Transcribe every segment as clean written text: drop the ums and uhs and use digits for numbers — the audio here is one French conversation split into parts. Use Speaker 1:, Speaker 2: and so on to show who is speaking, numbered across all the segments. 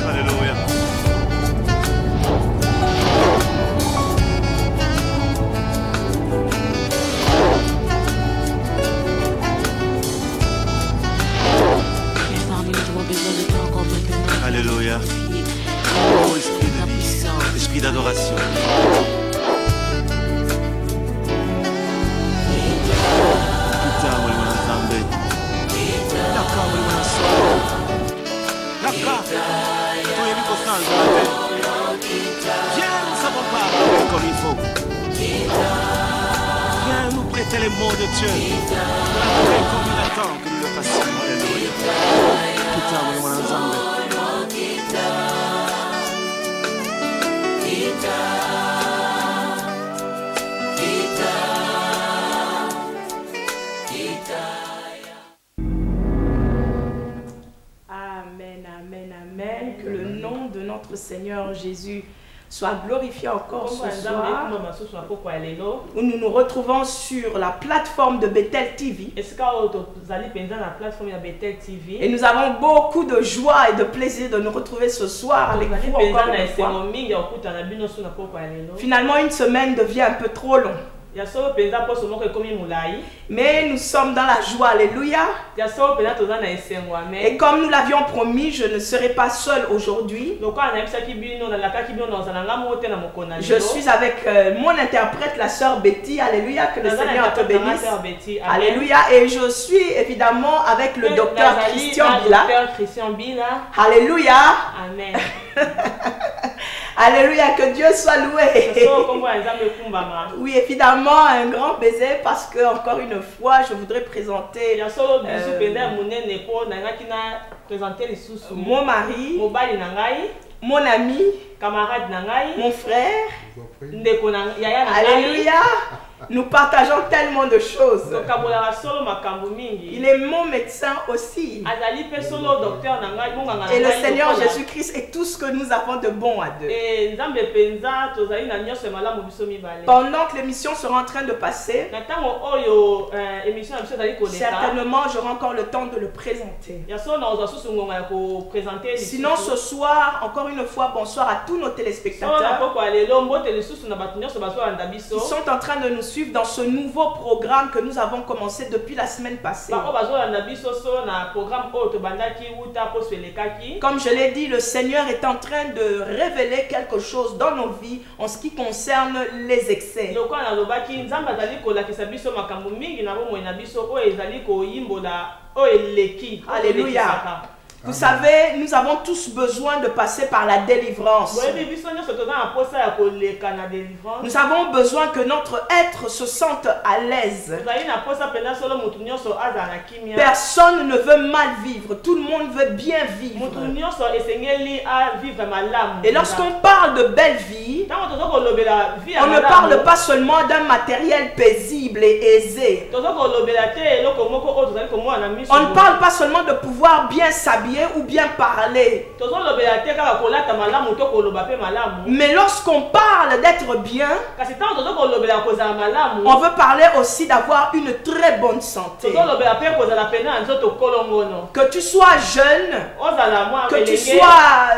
Speaker 1: Alléluia. Alléluia. Oh, esprit de vie, esprit d'adoration. Viens, nous savons pas comme il faut. Viens nous prêter les mots de Dieu. Comme il attend que nous le fassions. Alléluia.
Speaker 2: Amen, amen, amen. Que le nom de notre Seigneur Jésus soit glorifié encore ce soir, où nous nous retrouvons sur la plateforme de Bethel TV. Et nous avons beaucoup de joie et de plaisir de nous retrouver ce soir avec vous encore une fois. Finalement, une semaine devient un peu trop long. Mais nous sommes dans la joie, alléluia. Et comme nous l'avions promis, je ne serai pas seul aujourd'hui. Je suis avec mon interprète, la sœur Betty, alléluia, que le Seigneur te bénisse. Alléluia, et je suis évidemment avec le docteur Christian Bila. Alléluia. Amen. Alléluia, que Dieu soit loué. Oui, évidemment, un grand baiser parce que, encore une fois, je voudrais présenter mon mari, mon ami, mon frère. Alléluia. Nous partageons tellement de choses. Il est mon médecin aussi. Et le Seigneur Jésus-Christ est tout ce que nous avons de bon à deux. Pendant que l'émission sera en train de passer, certainement j'aurai encore le temps de le présenter. Sinon ce soir, encore une fois, bonsoir à tous nos téléspectateurs qui sont en train de nous suivre dans ce nouveau programme que nous avons commencé depuis la semaine passée. Comme je l'ai dit, le Seigneur est en train de révéler quelque chose dans nos vies en ce qui concerne les excès. Alléluia. Vous savez, nous avons tous besoin de passer par la délivrance. Nous avons besoin que notre être se sente à l'aise. Personne ne veut mal vivre. Tout le monde veut bien vivre. Et lorsqu'on parle de belle vie, on ne parle pas seulement d'un matériel paisible et aisé. On ne parle pas seulement de pouvoir bien s'habiller ou bien parler. Mais lorsqu'on parle d'être bien, on veut parler aussi d'avoir une très bonne santé. Que tu sois jeune, que tu sois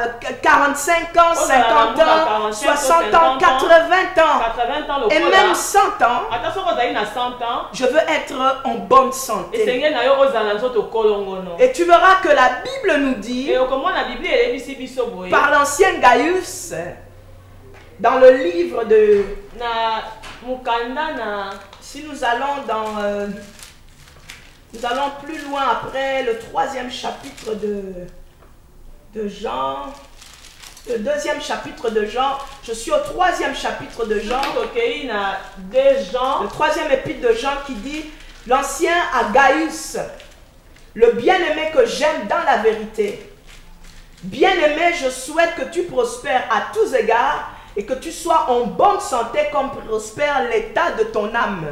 Speaker 2: 45 ans, 50 ans, 60 ans, 80 ans et même 100 ans, je veux être en bonne santé. Et tu verras que la Bible nous dit, par l'ancien Gaius, dans le livre de... Si nous allons dans... nous allons plus loin après le 3e chapitre de Jean. Le 2e chapitre de Jean. Je suis au 3e chapitre de Jean. Le 3e épître de Jean qui dit, l'ancien à Gaius, le bien-aimé que j'aime dans la vérité. Bien-aimé, je souhaite que tu prospères à tous égards et que tu sois en bonne santé comme prospère l'état de ton âme.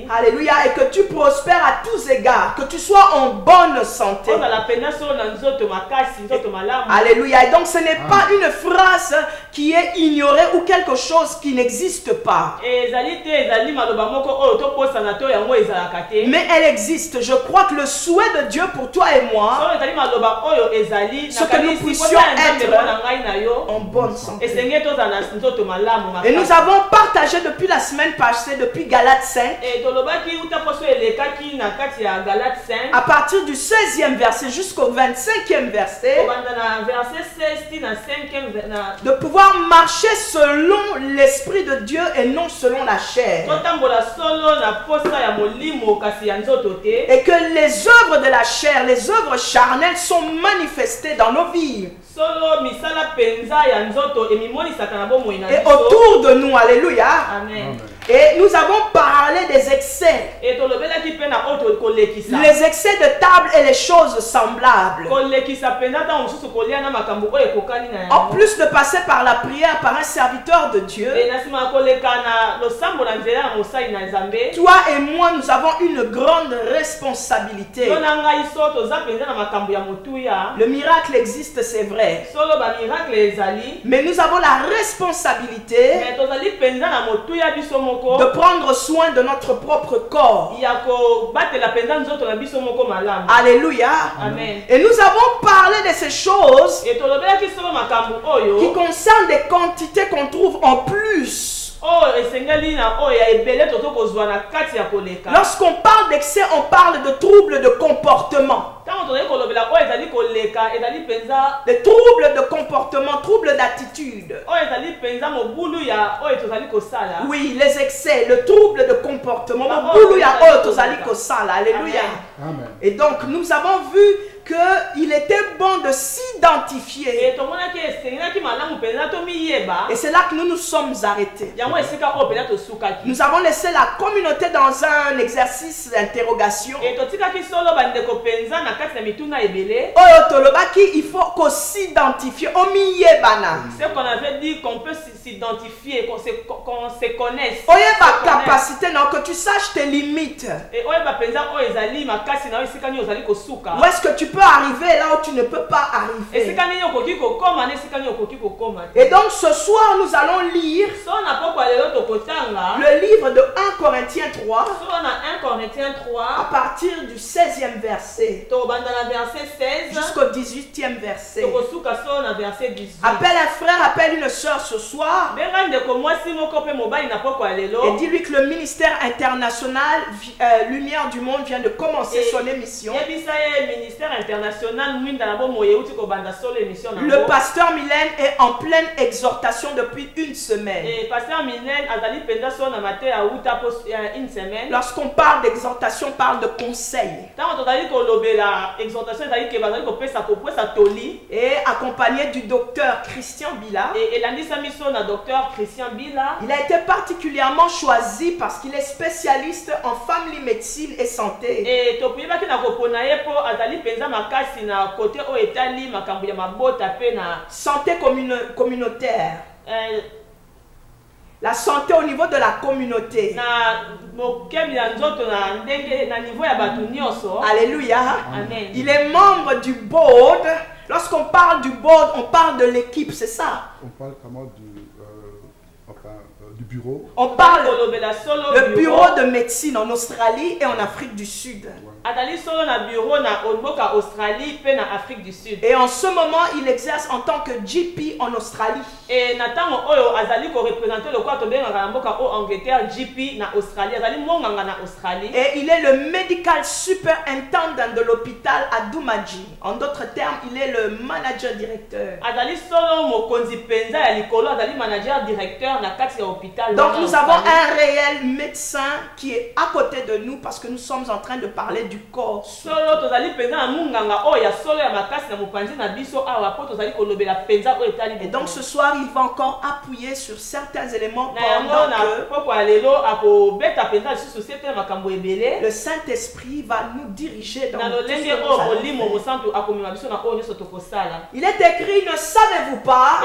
Speaker 2: Alléluia, et que tu prospères à tous égards, que tu sois en bonne santé. Alléluia, et donc ce n'est pas une phrase qui est ignorée ou quelque chose qui n'existe pas. Mais elle existe. Je crois que le souhait de Dieu pour toi et moi, c'est que nous puissions être en bonne santé. Et nous avons partagé depuis la semaine passée, depuis Galates 5, à partir du 16e verset jusqu'au 25e verset, de pouvoir marcher selon l'Esprit de Dieu et non selon la chair. Et que les œuvres de la chair, les œuvres charnelles sont manifestées dans nos vies. Et autour de nous, alléluia.
Speaker 3: Amen.
Speaker 2: Et nous avons parlé des excès. Les excès de table et les choses semblables. En plus de passer par la prière par un serviteur de Dieu, toi et moi, nous avons une grande responsabilité. Le miracle existe, c'est vrai. Mais nous avons la responsabilité de prendre soin de notre propre corps. Alléluia.
Speaker 3: Amen.
Speaker 2: Et nous avons parlé de ces choses qui concernent des quantités qu'on trouve en plus. Lorsqu'on parle d'excès, on parle de troubles de comportement. Des troubles de comportement, troubles d'attitude. Oui, les excès, le trouble de comportement. Alléluia.
Speaker 3: Amen.
Speaker 2: Et donc, nous avons vu qu'il était bon de s'identifier. Et c'est là que nous nous sommes arrêtés. Nous avons laissé la communauté dans un exercice d'interrogation. Il faut qu'on s'identifie.
Speaker 3: C'est qu'on avait dit qu'on peut s'identifier, qu'on se connaisse.
Speaker 2: Capacité, non, que tu saches tes limites. Où est-ce que tu peux arriver là où tu ne peux pas arriver? Et donc ce soir nous allons lire le livre de 1 Corinthiens 3 à partir du 16e verset jusqu'au 18e verset. Appelle un frère, appelle une soeur ce soir et dis-lui que le ministère international Lumière du Monde vient de commencer son émission. Le pasteur Mylène est en pleine exhortation depuis une semaine. Lorsqu'on parle d'exhortation, on parle de conseil. Et accompagné du docteur Christian Bila. Il a été particulièrement choisi parce qu'il est spécialiste en family médecine et santé. Santé communautaire. La santé au niveau de la communauté. Alléluia.
Speaker 3: Amen.
Speaker 2: Il est membre du board. Lorsqu'on parle du board, on parle de l'équipe, c'est ça?
Speaker 4: On parle comment du bureau.
Speaker 2: On parle le bureau de médecine en Australie et en Afrique du Sud. Et en ce moment, il exerce en tant que GP en Australie. Et il est le medical superintendent de l'hôpital à Dumaji. En d'autres termes, il est le manager directeur. Donc nous avons un réel médecin qui est à côté de nous parce que nous sommes en train de parler du corps. Et donc ce soir, il va encore appuyer sur certains éléments pendant que le Saint-Esprit va nous diriger dans tout ce que nous allons faire. Il est écrit, ne savez-vous pas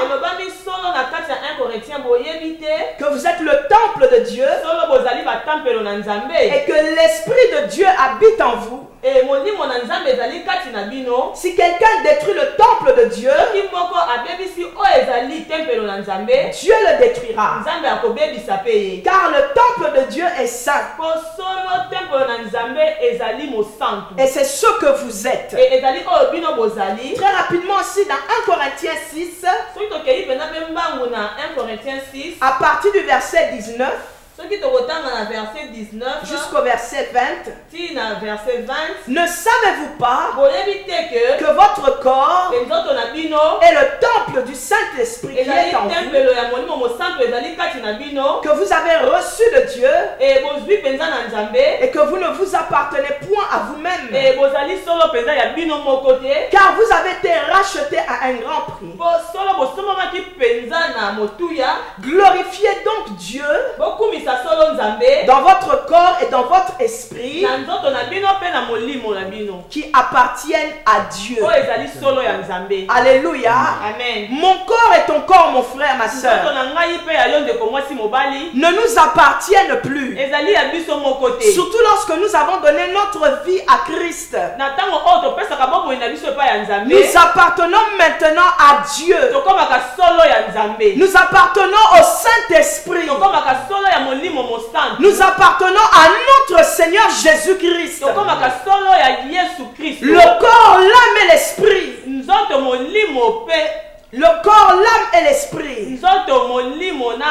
Speaker 2: que vous êtes le temple de Dieu
Speaker 3: solo bozali ba tempelo na Nzambe
Speaker 2: et que l'Esprit de Dieu habite en vous,
Speaker 3: e molimo na Nzambe ezali kati na bino
Speaker 2: si quelqu'un détruit le temple de Dieu,
Speaker 3: soki moko abebisi oyo ezali tempelo na Nzambe
Speaker 2: Dieu le détruira.
Speaker 3: Nzambe akobebisa pe ye
Speaker 2: Car le temple de Dieu est saint.
Speaker 3: po solo tempelo na Nzambe ezali mosantu
Speaker 2: Et c'est ce que vous êtes.
Speaker 3: e ezali oyo bino bozali.
Speaker 2: Très rapidement aussi dans 1 Corinthiens 6,
Speaker 3: soki tokei mpenza mpe mbangu na 1 Corinthiens 6
Speaker 2: à partir du verset 19
Speaker 3: soki tokotanga na verset 19
Speaker 2: jusqu'au verset 20,
Speaker 3: ti na verset 20
Speaker 2: ne savez-vous pas
Speaker 3: boyebi te
Speaker 2: que votre corps
Speaker 3: ke nzoto na bino
Speaker 2: est le temple du Saint-Esprit qui
Speaker 3: ezali
Speaker 2: est en vous,
Speaker 3: tempelo ya molimo mosantu ezali kati na bino
Speaker 2: que vous avez reçu de Dieu
Speaker 3: e bozwi mpenza na Nzambe
Speaker 2: et que vous ne vous appartenez point à vous-même,
Speaker 3: e bozali solo mpenza ya bino moko te
Speaker 2: car vous avez été rachetés à un grand prix.
Speaker 3: po solo bosombamaki mpenza na motuya.
Speaker 2: Glorifiez donc Dieu
Speaker 3: bokumisa solo Nzambe
Speaker 2: dans votre corps et dans votre esprit
Speaker 3: na nzoto na bino mpe na molimo na bino
Speaker 2: qui appartiennent à Dieu.
Speaker 3: oyo ezali solo ya Nzambe.
Speaker 2: Alléluia.
Speaker 3: Amen.
Speaker 2: Mon corps et ton corps, mon frère, ma
Speaker 3: nzoto
Speaker 2: soeur,
Speaker 3: na ngai mpe ya yo ndeko mwasi mobali
Speaker 2: ne nous appartiennent plus.
Speaker 3: ezali ya biso moko te
Speaker 2: Surtout lorsque nous avons donné notre vie à Christ.
Speaker 3: na ntango oyo topesaka bomoi na biso epai ya Nzambe
Speaker 2: Nous appartenons maintenant à Dieu.
Speaker 3: tokomaka solo ya Nzambe
Speaker 2: Nous appartenons au Saint-Esprit.
Speaker 3: tokomaka solo ya molimo mosantu
Speaker 2: Nous appartenons à notre Seigneur Jésus-Christ.
Speaker 3: tokomaka solo ya Yesu Kristo.
Speaker 2: Le corps, l'âme et l'esprit.
Speaker 3: nzoto molimo mpe
Speaker 2: Le corps, l'âme et l'esprit.
Speaker 3: nzoto molimo na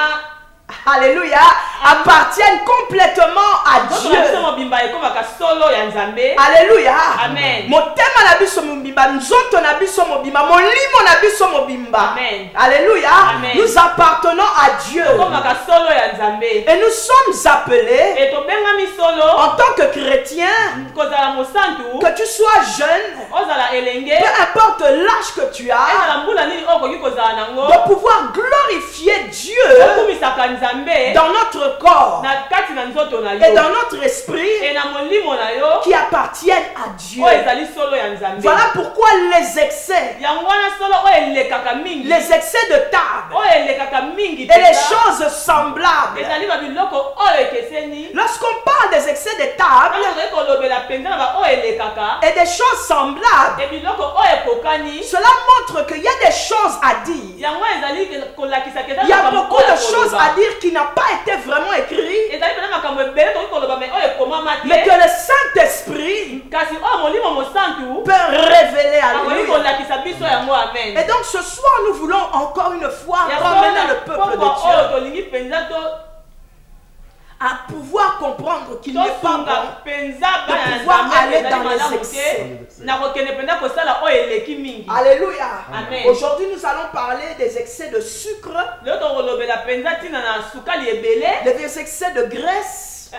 Speaker 2: Alléluia. Appartiennent complètement à
Speaker 3: nzoto na biso
Speaker 2: Dieu.
Speaker 3: mobimba ekomaka solo ya Nzambe.
Speaker 2: Alléluia.
Speaker 3: Amen.
Speaker 2: Motema na biso mobimba, nzoto na biso mobimba, molimo na biso mobimba.
Speaker 3: Amen.
Speaker 2: Alléluia.
Speaker 3: Amen.
Speaker 2: Nous appartenons à Dieu.
Speaker 3: tokomaka solo ya Nzambe
Speaker 2: Et nous sommes appelés
Speaker 3: e tobengami solo
Speaker 2: en tant que chrétiens,
Speaker 3: kozala mosantu
Speaker 2: que tu sois jeune,
Speaker 3: ozala elenge
Speaker 2: peu importe l'âge que tu as,
Speaker 3: ezala mbula nini oyo okoki kozala nango
Speaker 2: de pouvoir glorifier Dieu
Speaker 3: okumisaka Nzambe
Speaker 2: dans notre corps
Speaker 3: na kati na nzoto na
Speaker 2: et
Speaker 3: yo
Speaker 2: dans notre esprit
Speaker 3: e na molimo na yo
Speaker 2: qui appartiennent à Dieu.
Speaker 3: oyo ezali solo ya Nzambe.
Speaker 2: Voilà pourquoi les excès,
Speaker 3: yango wana solo oyo elekaka mingi
Speaker 2: les excès de table
Speaker 3: oyo elekaka mingi
Speaker 2: et les
Speaker 3: penza,
Speaker 2: choses semblables.
Speaker 3: ezali babiloko oyo ekeseni
Speaker 2: Lorsqu'on parle des excès de table
Speaker 3: oyo ozali kolobela penza na baoyo elekaka
Speaker 2: et des choses semblables,
Speaker 3: e biloko oyo ekokani
Speaker 2: cela montre qu'il y a des choses à dire.
Speaker 3: yango ezali kolakisa
Speaker 2: Il y a beaucoup de choses à dire qui n'ont pas été vraiment écrites,
Speaker 3: ezali pena makambo ebele tokoki koloba me oyo ekomama
Speaker 2: mais que
Speaker 3: te
Speaker 2: le Saint-Esprit
Speaker 3: kasi oyo molimo mosantu
Speaker 2: peut révéler à
Speaker 3: akoki
Speaker 2: lui.
Speaker 3: kolakisa biso yango amen.
Speaker 2: Et donc ce soir, nous voulons encore une fois
Speaker 3: yango
Speaker 2: ramener le
Speaker 3: wana
Speaker 2: peuple
Speaker 3: pokwa
Speaker 2: de Dieu
Speaker 3: oyo tolingi penza
Speaker 2: à pouvoir comprendre qu'il n'est pas
Speaker 3: tosunga
Speaker 2: bon
Speaker 3: penza
Speaker 2: de
Speaker 3: bana
Speaker 2: pouvoir
Speaker 3: Nzambe
Speaker 2: aller
Speaker 3: ezali
Speaker 2: dans les
Speaker 3: malamu
Speaker 2: excès.
Speaker 3: te na kokende penza kosala oyo eleki mingi.
Speaker 2: Alléluia.
Speaker 3: Amen.
Speaker 2: Aujourd'hui, nous allons parler des excès de sucre,
Speaker 3: lelo tokolobela penza ntina na sukali ebele
Speaker 2: des excès de graisse,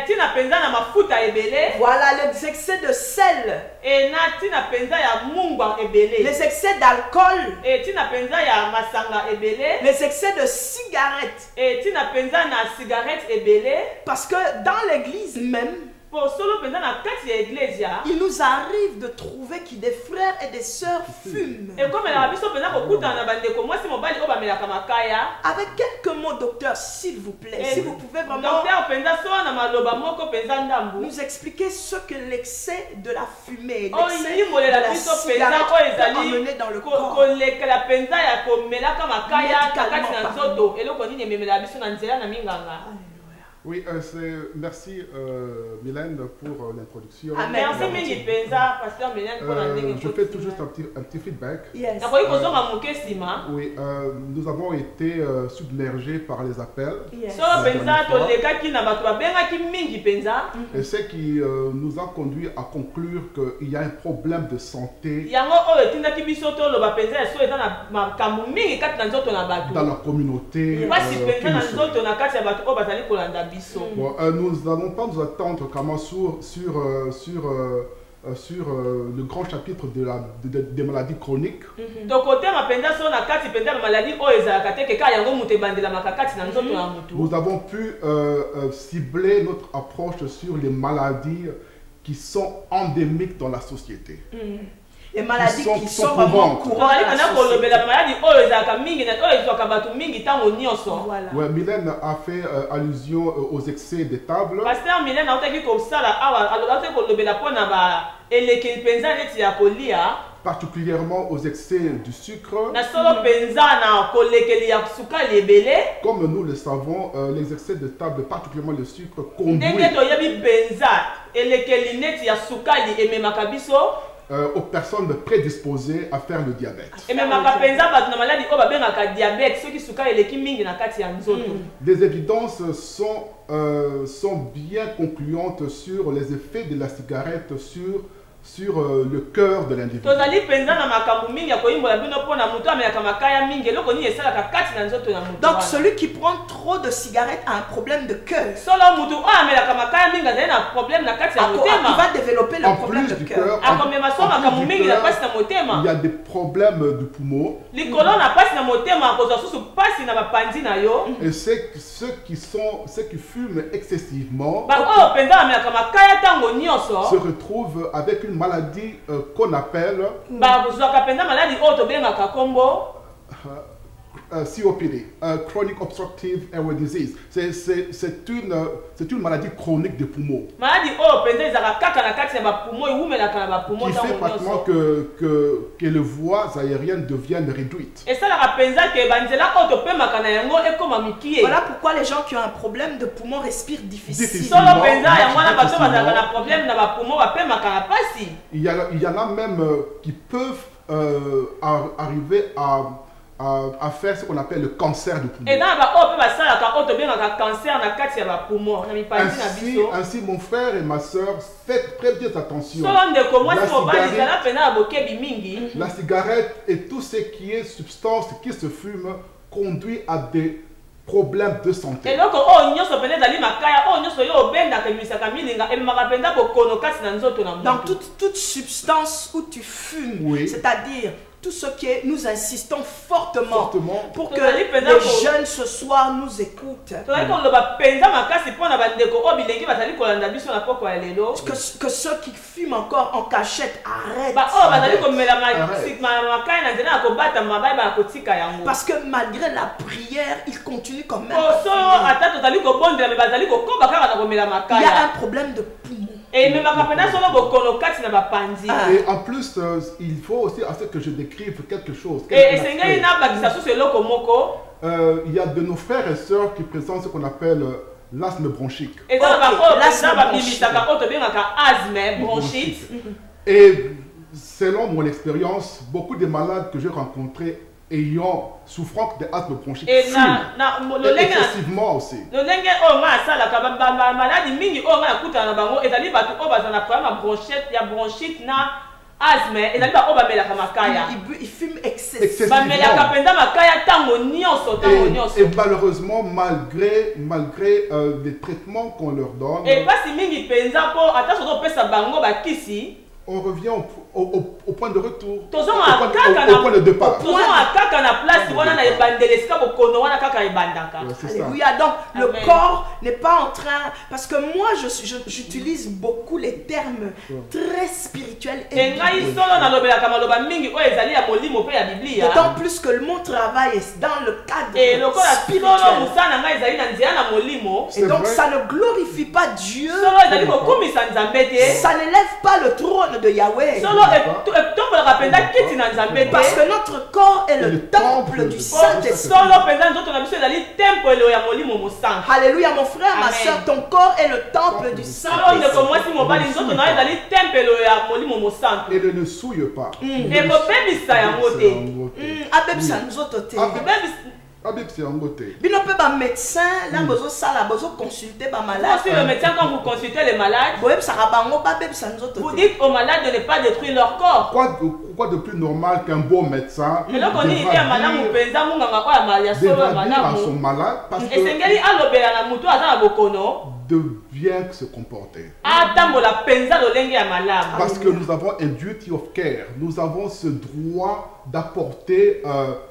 Speaker 3: ntina penza na mafuta ebele
Speaker 2: voilà, les excès de sel,
Speaker 3: e na ntina penza ya mungwa ebele
Speaker 2: les excès d'alcool,
Speaker 3: e ntina penza ya masanga ebele
Speaker 2: les excès de cigarettes.
Speaker 3: e ntina penza na cigarette ebele
Speaker 2: Parce que dans l'église même,
Speaker 3: po solo penza na kati ya eglesia
Speaker 2: il nous arrive de trouver que des frères et des sœurs fument.
Speaker 3: ekomelaka biso penza kokutana na bandeko mwasi mobali oyo bamelaka makaya.
Speaker 2: Avec quelques mots, docteur, s'il vous plaît, si vous pouvez vraiment
Speaker 3: docteur penza so na maloba moko penza ndambu
Speaker 2: nous expliquer ce que l'excès de la fumée,
Speaker 3: oyo
Speaker 2: l'excès de
Speaker 3: yimbolela
Speaker 2: la
Speaker 3: biso penza
Speaker 2: cigarette
Speaker 3: oyo
Speaker 2: peut
Speaker 3: ezali
Speaker 2: emmener dans le corps.
Speaker 3: kolekela penza ya komelaka makaya na kati na
Speaker 2: Médicalement
Speaker 3: nzoto eloko nini ememelaka biso na nzela na minganga.
Speaker 4: Oui, merci Mylène pour l'introduction.
Speaker 2: Amen.
Speaker 3: merci mingi penza pasteur Mylène mpona ndenge
Speaker 4: Je fais tout juste un petit feedback.
Speaker 2: Yes.
Speaker 3: nakoki kozonga moke nsima
Speaker 4: Oui, nous avons été submergés par les appels.
Speaker 2: Yes.
Speaker 3: solo penza tolekaki na bato babengaki mingi penza
Speaker 4: Et ce qui nous a conduit à conclure qu'il y a un problème de santé
Speaker 3: yango oyo etindaki biso toloba penza ya so eza na makambo mingi kati na nzoto na bato
Speaker 4: dans la communauté.
Speaker 3: mpasi
Speaker 4: qui
Speaker 3: penza na
Speaker 4: nous suit.
Speaker 3: nzoto na kati ya bato oyo bazali kolanda biso.
Speaker 4: Bon, nous n'allons pas nous attendre comment sur le grand chapitre des maladies chroniques.
Speaker 3: tokotema penza so na kati penza ya maladi oyo ezalaka te keka yango moto ebandelamaka kati na nzoto ya motu.
Speaker 4: Nous avons pu cibler notre approche sur les maladies qui sont endémiques dans la société.
Speaker 2: les maladies
Speaker 4: qui
Speaker 2: qui
Speaker 4: sont
Speaker 2: sont vraiment
Speaker 4: courantes.
Speaker 2: courantes dans la société. Voilà.
Speaker 4: Ouais, Mylène a fait allusion aux excès des tables.
Speaker 3: Pasteur Mylène a dit que ça là,
Speaker 4: Particulièrement aux excès du sucre. Comme nous le savons, les excès de table, particulièrement le sucre, conduit aux personnes prédisposées à faire le diabète. Des évidences sont bien concluantes sur les effets de la cigarette sur le cœur de l'individu.
Speaker 2: Donc celui qui prend trop de cigarettes a un problème de cœur. Il va développer le problème de cœur.
Speaker 4: Il y a des problèmes de poumons. Et ceux qui fument excessivement se retrouvent avec une maladie qu'on appelle COPD, Chronic Obstructive Airway Disease. C'est une maladie chronique des poumons. Qui fait pratiquement que les voies aériennes deviennent réduites.
Speaker 2: Voilà pourquoi les gens qui ont un problème de poumon respirent difficilement.
Speaker 4: Il y en a même qui peuvent arriver à faire ce qu'on appelle le cancer du poumon. Ainsi, mon frère et ma soeur, faites très bien attention. La cigarette et tout ce qui est substance qui se fume conduit à des problèmes de santé.
Speaker 2: Donc toute substance où tu fumes, oui, c'est-à-dire tout ce que nous insistons fortement pour que les jeunes ce soir nous écoutent. Que ceux qui fument encore en cachette arrêtent. Parce que malgré la prière, ils continuent quand même. Il y a un problème de poumon. Et
Speaker 4: en plus, il faut aussi à ce que je décrive quelque chose. Il y a de nos frères et sœurs qui présentent ce qu'on appelle l'asthme bronchique. Et selon mon expérience, beaucoup de malades que j'ai rencontrés souffrant d'asthme bronchique fument excessivement aussi.
Speaker 2: Il fume excessivement.
Speaker 4: Et malheureusement, malgré les traitements qu'on leur donne, on revient au point de retour, au point de départ.
Speaker 2: Alléluia. Donc le corps n'est pas en train, parce que moi j'utilise beaucoup les termes très spirituels et d'autant plus que mon travail est dans le cadre spirituel. Et donc ça ne glorifie pas Dieu, ça n'élève pas le trône de Yahweh. Parce que notre corps est le temple du Saint-Esprit. Alléluia, mon frère, ma soeur, ton corps est le temple du Saint-Esprit.
Speaker 4: Et ne le souille pas.
Speaker 2: Bino pe ba médecin là bozo sala bozo consulter ba malade.
Speaker 3: Aussi le médecin quand vous consultez les malades,
Speaker 2: vous
Speaker 3: dites aux malades de ne pas détruire leur corps.
Speaker 4: Quoi de plus normal qu'un bon médecin
Speaker 3: devra dire
Speaker 4: à son malade parce que de bien se comporter.
Speaker 3: atambola penza lolenge ya malamu.
Speaker 4: Parce que nous avons un duty of care. Nous avons ce droit d'apporter,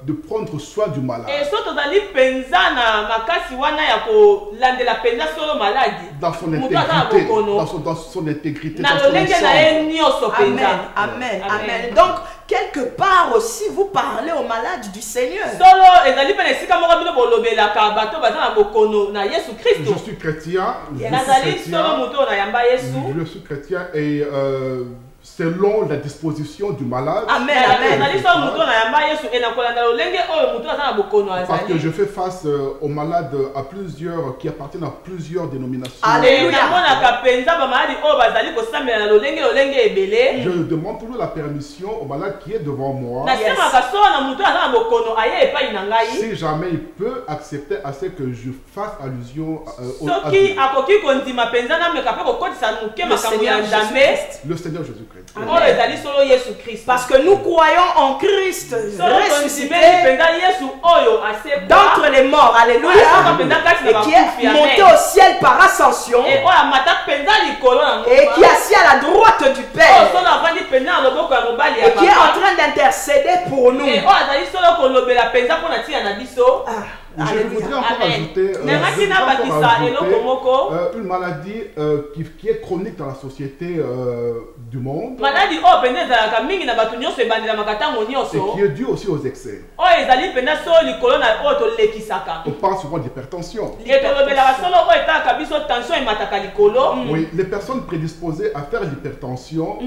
Speaker 4: de prendre soin du malade.
Speaker 3: Et so tozali penza na makasi wana ya kolandela penza solo maladi.
Speaker 4: Dans son
Speaker 3: Mutu aza na
Speaker 4: intégrité.
Speaker 3: bokono.
Speaker 4: Dans son intégrité.
Speaker 3: Na
Speaker 4: Dans son
Speaker 3: lolenge na
Speaker 4: ensemble.
Speaker 3: ye nyonso penza.
Speaker 2: Amen, amen. Donc, quelque part aussi, vous parlez aux malades du Seigneur.
Speaker 3: Solo ezali pe na esika moko bino bolobelaka bato baza na bokono na Yesu Kristo.
Speaker 4: Je suis chrétien.
Speaker 3: Nazali solo mutu oyo na yamba Yesu.
Speaker 4: Je suis chrétien et selon la disposition du malade.
Speaker 2: Amen,
Speaker 3: Nazali solo mutu oyo na yamba Yesu e na kolanda lolenge oyo mutu aza na bokono
Speaker 4: Parce que
Speaker 3: azali.
Speaker 4: je fais face aux malades qui appartiennent à plusieurs dénominations.
Speaker 2: Alléluia.
Speaker 3: namonaka penza bamaladi oyo bazali kosambela na lolenge ebele.
Speaker 4: Je demande toujours la permission au malade qui est devant moi.
Speaker 3: nasemaka solo na mutu aza na bokono aye epai na ngai.
Speaker 4: Si jamais il peut accepter à ce que je fasse allusion
Speaker 3: soki akoki kondima penza nameka mpe kokotisa moke makambo ya nzambe
Speaker 4: le Seigneur Jésus-Christ.
Speaker 3: oyo ezali solo Yesu Kristo.
Speaker 2: Parce que nous croyons en Christ
Speaker 3: solo
Speaker 2: ressuscité
Speaker 3: tondimeli penza Yesu oyo asekwa
Speaker 2: d'entre les morts. Alléluia. Et qui est monté au ciel par ascension
Speaker 3: e oyo amata penza likolo na
Speaker 2: et qui est assis à la droite du
Speaker 3: oyo
Speaker 2: Père
Speaker 3: solo avandi penza na loboko ya mobali ya
Speaker 2: et qui est en
Speaker 3: papa
Speaker 2: train d'intercéder pour nous.
Speaker 3: e oyo azali solo kolobela penza mpo na ntina na biso.
Speaker 4: Je voudrais encore
Speaker 3: Amen.
Speaker 4: ajouter,
Speaker 3: Mais merci na bakisa eloko moko.
Speaker 4: une maladie qui est chronique dans la société du monde
Speaker 3: maladi oyo penza ezalaka mingi na bato nyonso ebandelamaka ntango
Speaker 4: et
Speaker 3: nyonso
Speaker 4: qui est due aussi aux excès.
Speaker 3: oyo ezali penza solo likolo na oyo tolekisaka
Speaker 4: On parle souvent d'hypertension.
Speaker 3: e tolobelaka solo oyo etalaka biso tension emataka likolo.
Speaker 4: Oui, les personnes prédisposées à faire l'hypertension,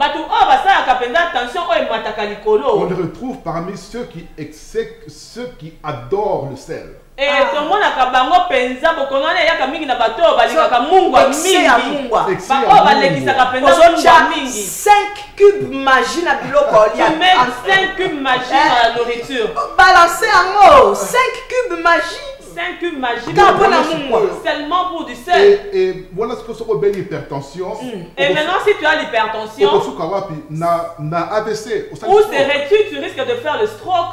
Speaker 3: bato oyo basalaka penza tension oyo emataka
Speaker 4: on
Speaker 3: likolo
Speaker 4: les retrouve parmi ceux qui adorent le sel.
Speaker 3: e tomonaka bango penza bokono wana eyaka mingi na bato oyo balingaka mungwa
Speaker 2: Excès ya
Speaker 3: mingi
Speaker 2: mungwa.
Speaker 3: oyo balekisaka penza mungwa
Speaker 2: Ozotia
Speaker 3: mingi
Speaker 2: 5 cubes magie na biloko
Speaker 3: tu
Speaker 2: olia.
Speaker 3: mets 5 cubes magie dans la nourriture.
Speaker 2: Balancer en haut 5 cubes magie.
Speaker 3: 5 cubes magie
Speaker 2: Dans
Speaker 4: Voilà
Speaker 2: la
Speaker 4: ce
Speaker 2: mungwa.
Speaker 4: que-
Speaker 3: seulement pour du sel.
Speaker 4: Et voilà ce que c'est une hypertension.
Speaker 3: Et maintenant, si tu as l'hypertension,
Speaker 4: na AVC,
Speaker 3: où serais-tu? Tu risques de faire le stroke.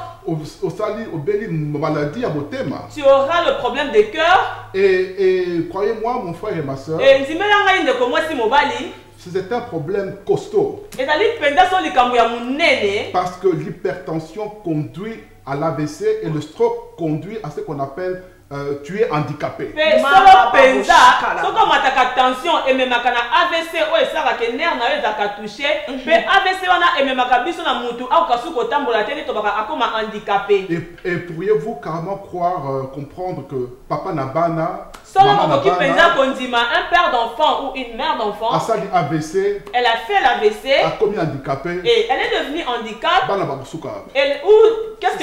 Speaker 4: maladie à motema.
Speaker 3: Tu auras le problème de cœur.
Speaker 4: Et croyez-moi, mon frère et ma soeur,
Speaker 3: Et nzimela ngai ndeko mwasi mobali.
Speaker 4: c'est un problème costaud.
Speaker 3: ezali penza so likambo ya monene.
Speaker 4: Parce que l'hypertension conduit à l'AVC et le stroke conduit à ce qu'on appelle tu es handicapé.
Speaker 3: Pe solo penza soko mataka tension ememaka na AVC oyo esalaka nerf na yo ezalaka touché. Pe AVC wana ememaka biso na mutu akoka suki kotambola te nde tobaka akoma handicapé.
Speaker 4: Et pourriez-vous carrément croire, comprendre que papa Nabana,
Speaker 3: Solo
Speaker 4: maman
Speaker 3: okoki penza
Speaker 4: Nabana,
Speaker 3: kondima un père d'enfant ou une mère d'enfant.
Speaker 4: a sali AVC,
Speaker 3: Elle a fait l'AVC
Speaker 4: a commis handicapé,
Speaker 3: et elle est devenue handicap.
Speaker 4: bana babusuka.
Speaker 3: Qu'est-ce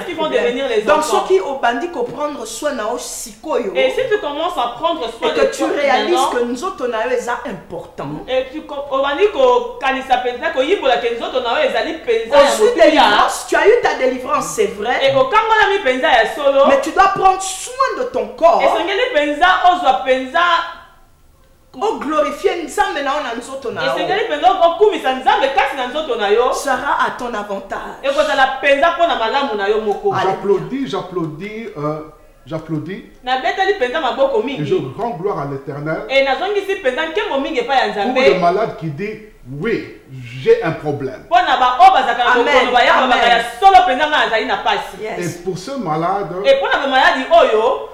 Speaker 3: qu'ils vont devenir les
Speaker 2: Donc,
Speaker 3: enfants?
Speaker 2: ceux qui ont bandit qu'on prendre soin na sikoyo.
Speaker 3: Et si tu commences à prendre soin
Speaker 2: Et
Speaker 3: de
Speaker 2: que tu
Speaker 3: toi
Speaker 2: réalises
Speaker 3: maintenant,
Speaker 2: que nous autres na est important.
Speaker 3: et tu obandi ko kanisa penza ko yibola ke nzoto na yo ezali penza
Speaker 2: Au
Speaker 3: ya
Speaker 2: suite de
Speaker 3: motuya.
Speaker 2: délivrance, tu as eu ta délivrance, c'est
Speaker 3: Et
Speaker 2: vrai.
Speaker 3: okangola mi penza ya solo.
Speaker 2: Mais tu dois prendre soin de ton corps.
Speaker 3: Esengeli penza ozwa penza.
Speaker 2: Oh, glorifier Nzambe na ona nzoto na yo.
Speaker 3: Esengeli penza okumisa nzambe kasi na nzoto na yo.
Speaker 2: Sera à ton avantage.
Speaker 3: Ekozala penza mpona malamu na yo moko.
Speaker 4: J'applaudis
Speaker 3: Na beteli penza maboko
Speaker 4: et je
Speaker 3: mingi.
Speaker 4: rends gloire à l'Éternel
Speaker 3: Et nazongisi penza nkembo mingi epai ya
Speaker 4: pour le
Speaker 3: nzambe.
Speaker 4: malade qui dit oui, j'ai un problème.
Speaker 3: Mpona baoyo bazalaka na
Speaker 2: Amen,
Speaker 3: bokono bayaka
Speaker 2: amen.
Speaker 3: babaka ya solo penza ngai azali na pasi.
Speaker 4: Et
Speaker 2: Yes.
Speaker 4: pour ce malade,
Speaker 3: Et mpona bamaladi oyo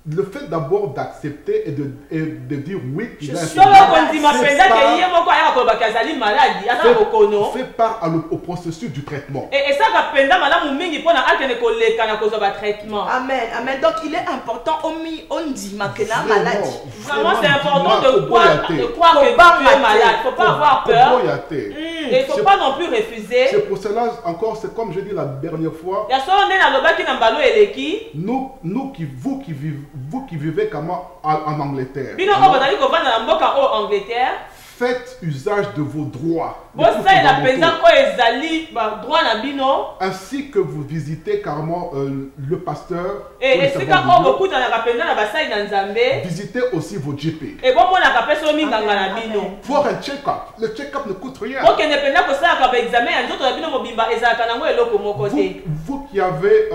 Speaker 4: le fait d'abord d'accepter et de dire oui, il a un
Speaker 3: solo
Speaker 4: problème,
Speaker 3: kondima penza ke ye moko ayaka kolobaka azali maladi aza na bokono.
Speaker 4: fait part au processus du traitement.
Speaker 3: Esalaka penza malamu mingi mpona akende koleka na kozwa batraitement.
Speaker 2: Amen, amen. Donc il est important on dit que la maladie.
Speaker 3: Vraiment c'est important de croire que tu es malade. Il ne faut pas avoir peur. Et il ne faut pas non plus refuser.
Speaker 4: C'est pour cela encore, c'est comme je dis la dernière fois,
Speaker 3: Ya solo nde nalobaki na mbalo eleki.
Speaker 4: vous qui vivez comment en Angleterre,
Speaker 3: Bino oyo bazali kovanda na mboka oyo Angleterre.
Speaker 4: faites usage de vos droits, de vos
Speaker 3: bosalela penza
Speaker 4: fondamentaux,
Speaker 3: oyo ezali badroit na bino.
Speaker 4: ainsi que vous visitez carrément le pasteur, ou
Speaker 3: Et
Speaker 4: les
Speaker 3: esika
Speaker 4: servants de
Speaker 3: oyo
Speaker 4: Dieu.
Speaker 3: bokutanaka penza na basali na nzambe.
Speaker 4: Visitez aussi vos GP.
Speaker 3: Ebomonaka mpe solo minganga na bino.
Speaker 4: Voir un check-up. Le check-up ne coûte rien.
Speaker 3: Okende penza kosalaka baexamen ya nzoto na bino mobimba ezalaka nango eloko moko te.
Speaker 4: Vous qui avait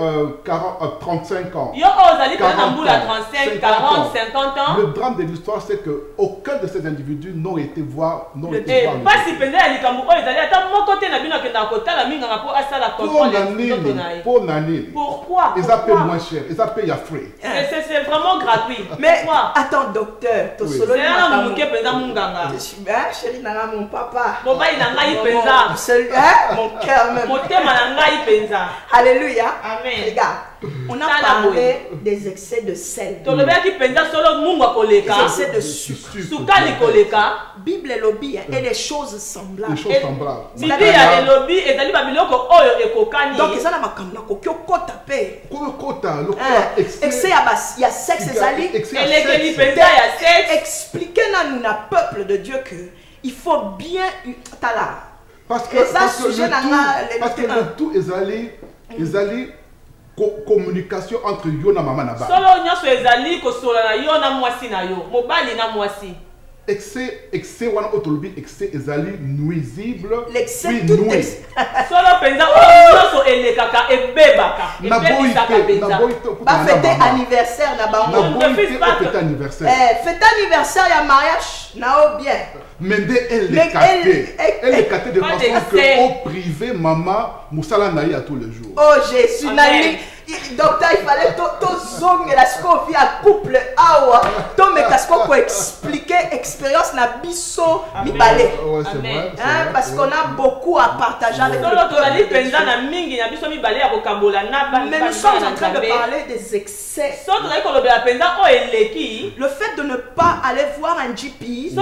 Speaker 4: 35 ans.
Speaker 3: Yo ozali na mbula 35, 40, 50 ans.
Speaker 4: Le drame de l'histoire, c'est que aucun de ces individus n'ont été voir.
Speaker 3: Pas si penza ya likambo oyo ezali ata moko te na bino akenda kotala minganga po asala contrôle ya
Speaker 4: pour nani.
Speaker 3: Pourquoi?
Speaker 4: Ils appellent moins cher, ils appellent ya frais.
Speaker 3: C'est vraiment gratuit.
Speaker 2: Mais attends, docteur, to solo
Speaker 3: c'est un muke penza munganga.
Speaker 2: Chérie nanga mon papa.
Speaker 3: Mobali na ngai penza.
Speaker 2: Mon cœur même.
Speaker 3: Motema na ngai penza.
Speaker 2: Alléluia.
Speaker 3: Amen.
Speaker 2: Regarde, on a parlé des excès de sel.
Speaker 3: Tolobeki penza solo mungu akoleka.
Speaker 2: Des excès de sucre.
Speaker 3: Sukali koleka.
Speaker 2: Bible lobby et des choses semblables.
Speaker 4: Des choses semblables.
Speaker 3: Bible ya lobby ezali ba biloko oyo ekokani.
Speaker 2: Donc ezala makambo na kokyo kota pe.
Speaker 4: Kota, le corps
Speaker 2: excès ya sexe ezali.
Speaker 3: Elekeli penza ya sexe.
Speaker 2: Expliquez nous na peuple de Dieu que il faut bien tala.
Speaker 4: Parce que le tout ezali communication entre yo na mama na ba.
Speaker 3: Solo nyonso ezali kosola na yo na mwasi na yo, mobali na mwasi.
Speaker 4: Excès wana otolobi excès ezali nuisible.
Speaker 2: L'excès
Speaker 4: nuit.
Speaker 3: Solo penza nyonso elekaka ebebaka.
Speaker 2: Ba fêter anniversaire na bango.
Speaker 4: Fêter anniversaire.
Speaker 2: Fêter anniversaire ya mariage na bien.
Speaker 4: Mais elle est catée de façon que au privé maman musala na ya tous les jours.
Speaker 2: Oh Jésus nani. Docteur, il fallait zong la scope à couple awa. To me kasko ko expliquer expérience na biso mi balé.
Speaker 4: Ouais, c'est vrai.
Speaker 2: Parce qu'on a beaucoup à partager avec mais nous sommes en train de parler des excès. Le fait de ne pas aller voir un GP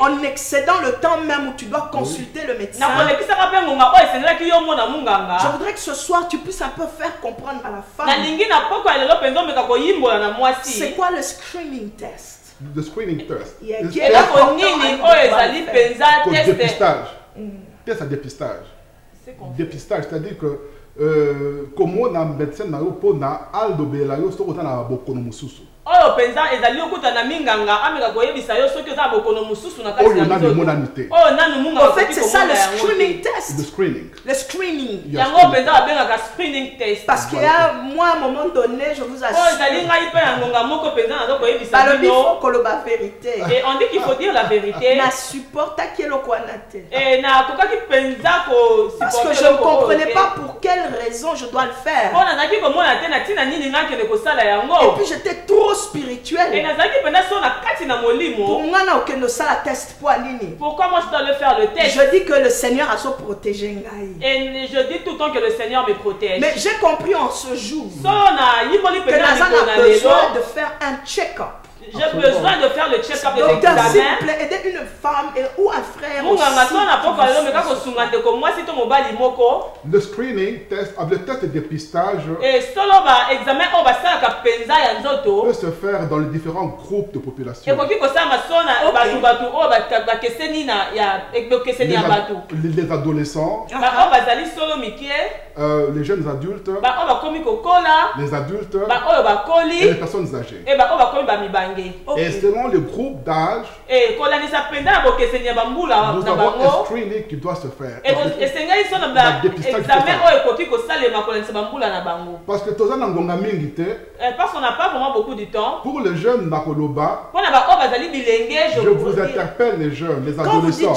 Speaker 2: en excédant le temps même où tu dois consulter le médecin. Je voudrais que ce soir tu puisses un peu faire comprendre à la femme c'est quoi le screening test.
Speaker 4: The screening test.
Speaker 3: Dépistage.
Speaker 4: Test à dépistage. Dépistage, c'est-à-dire que comment on a médecin na yo po na aldo bela yo so kota na bokono mususu.
Speaker 3: Oyo penza ezali okuta na minganga ameka koyebisa yo soki oza bokono mususu na kasi na
Speaker 4: nzoto.
Speaker 3: Oh nanu munga.
Speaker 2: En fait c'est ça le screening test.
Speaker 4: The screening.
Speaker 2: Le screening.
Speaker 3: Yango penza abengaka screening test.
Speaker 2: Parce qu'il y a moi à un moment donné je vous assure.
Speaker 3: Oh ezali ngai pe ngonga moko penza na zo koyebisa
Speaker 2: bino. Il faut koloba vérité.
Speaker 3: Et on dit qu'il faut dire la vérité.
Speaker 2: Na supporta kielo kwanate.
Speaker 3: Et na kokaki penza ko supporter.
Speaker 2: Parce que je ne comprenais pas pour quelle raison je dois le faire.
Speaker 3: On a dit comment la tena tina nini ngaki ne kosala yango.
Speaker 2: Et puis j'étais trop spirituel.
Speaker 3: Et nazaki pena so na kati na molimo.
Speaker 2: Pour moi na okendo sala test pour nini.
Speaker 3: Pourquoi moi je dois le faire le test?
Speaker 2: Je dis que le Seigneur a so protégé ngai.
Speaker 3: Et je dis tout le temps que le Seigneur me protège.
Speaker 2: Mais j'ai compris en ce jour
Speaker 3: so na yimoli pena
Speaker 2: que besoin de faire un check-up.
Speaker 3: J'ai besoin de faire le check-up des
Speaker 2: examens. Donc, s'il
Speaker 3: examens.
Speaker 2: vous plaît, aider une femme ou un frère
Speaker 4: Le screening test, le test de dépistage peut se faire dans les différents groupes de population. Les adolescents, les jeunes adultes, les adultes et les personnes âgées. Et selon le groupe d'âge, nous avons un screening qui doit se faire. Parce que
Speaker 3: parce qu'on n'a pas vraiment beaucoup de temps.
Speaker 4: Pour les jeunes Nakoloba, je vous interpelle les jeunes, les adolescents.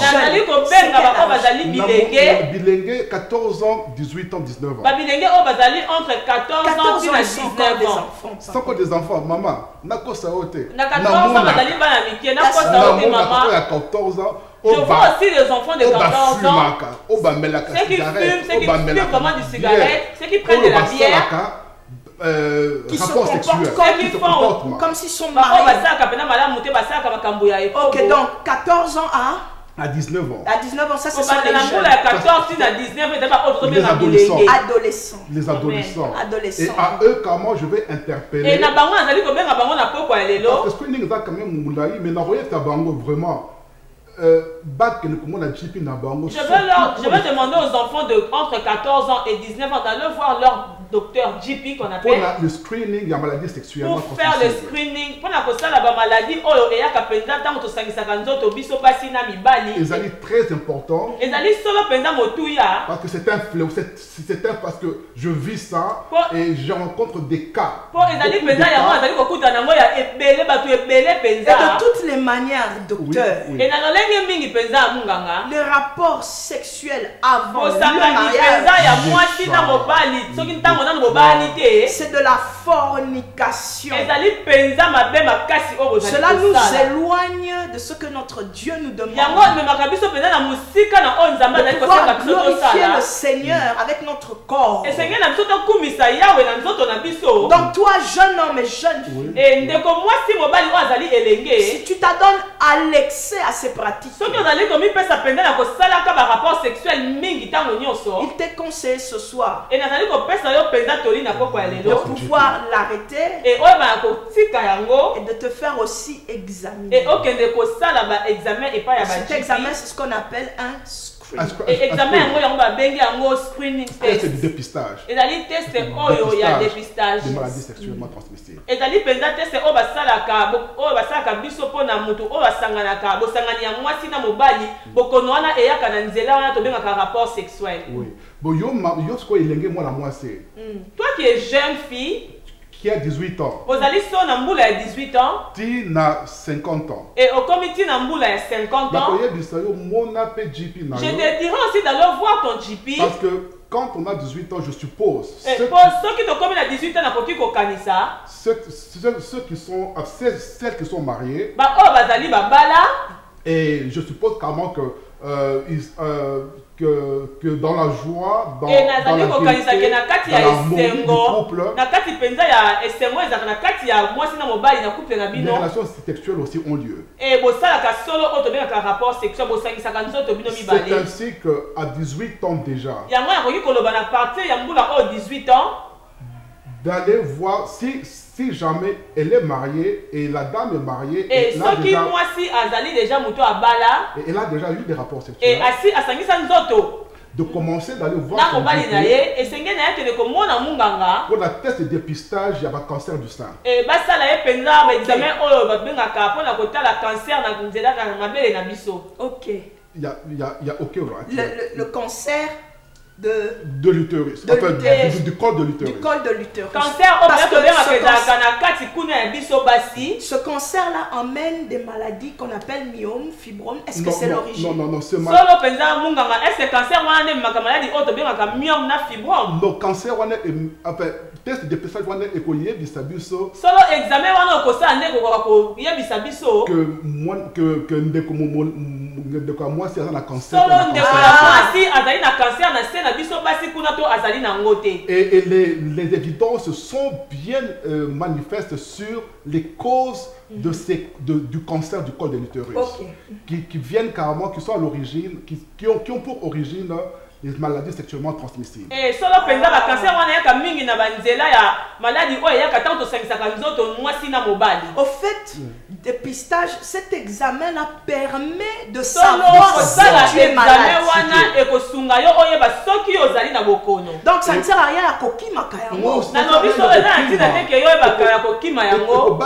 Speaker 4: Bilingue 14 ans, 18 ans, 19 ans.
Speaker 3: Entre 14 ans et 19 ans.
Speaker 4: Sans que des enfants, maman, nako saote.
Speaker 3: Na 14 ans, bazali bana mikie, na ko saote maman.
Speaker 4: Il y a 14 ans.
Speaker 3: Je vois aussi des enfants de 14 ans. Ceux qui fument, ceux qui fument vraiment du cigarette, ceux qui prennent de la bière.
Speaker 2: Qui se
Speaker 3: comportent
Speaker 2: comme s'ils sont mariés. Ok, donc 14 ans
Speaker 4: à 19 ans.
Speaker 2: À 19 ans, ça c'est les jeunes.
Speaker 4: Les adolescents.
Speaker 2: Les
Speaker 4: adolescents.
Speaker 2: Adolescents.
Speaker 4: Et à eux, comment je vais interpeller. Parce que screening est quand même moulaï, mais n'a rien à bango vraiment.
Speaker 3: Je vais demander aux enfants de entre 14 ans et 19 ans d'aller voir leur docteur GP qu'on appelle.
Speaker 4: Pour le screening, il y a maladie sexuellement
Speaker 3: pour faire le screening. Pour la maladie,
Speaker 4: c'est très important. Parce que c'est un fléau. Parce que je vis ça et je rencontre des cas.
Speaker 2: Et de toutes les manières, docteur, le rapport sexuel avant le mariage, c'est de la fornication. Cela nous éloigne de ce que notre Dieu nous demande. De pouvoir glorifier le Seigneur avec notre corps. Donc toi, jeune homme et jeune fille, si tu t'adonnes à l'excès à ces pratiques, il t'est conseillé ce soir de pouvoir l'arrêter et de te faire aussi examiner. Cet examen, c'est ce qu'on appelle un
Speaker 4: screening test. C'est du dépistage.
Speaker 3: Et d'aller tester dépistage
Speaker 4: des maladies sexuellement transmissibles.
Speaker 3: Et d'aller penza tester biso pona mutu basanganaka bosangani ya mwasi na mobali bokono wana eyaka na nzela wana tobengaka rapport sexuel.
Speaker 4: Oui. Bon yo ilenge mwana mwasi.
Speaker 3: Toi qui es jeune fille
Speaker 4: qui a 18 ans.
Speaker 3: Ozali so na mbula ya 18 ans.
Speaker 4: Ti na 50 ans.
Speaker 3: Et au comité na mbula ya 50 ans.
Speaker 4: Je te
Speaker 3: dirais aussi d'aller voir ton GP.
Speaker 4: Parce que quand on a 18 ans, je suppose.
Speaker 3: Ceux qui ont commis à 18 ans,
Speaker 4: celles qui sont mariées. Et je suppose carrément que dans la joie, dans l'amour du couple, les relations sexuelles aussi ont lieu. C'est ainsi qu'à 18 ans déjà, d'aller voir si jamais elle est mariée et la dame est mariée et elle a déjà eu des rapports sexuels, de commencer d'aller voir son pour la test de dépistage, il y a un cancer du sein.
Speaker 2: Ok.
Speaker 4: Il y a ok.
Speaker 2: Le cancer
Speaker 4: de l'utérus, du col de l'utérus.
Speaker 2: Du col de l'utérus. Ce cancer-là emmène des maladies qu'on appelle myome, fibrome. Est-ce que c'est l'origine?
Speaker 4: Non, c'est
Speaker 3: le
Speaker 4: cancer, test de dépistage
Speaker 3: solo examen
Speaker 4: que moi si un cancer et les évidences sont bien manifestes sur les causes du cancer du col de l'utérus, qui viennent carrément, qui sont à l'origine, qui ont pour origine les maladies sexuellement transmissibles.
Speaker 3: Et solo penza ba cancer wana yaka mingi na banzela ya maladie oyo yaka tanto sangisaka nzoto mwasi na mobali.
Speaker 2: Au fait, dépistage, cet examen là permet de savoir si tu es malade. Donc ça ne sert à rien à kokima kayango.
Speaker 3: Na no biso eza ntina teke yo ba kaya kokima yango.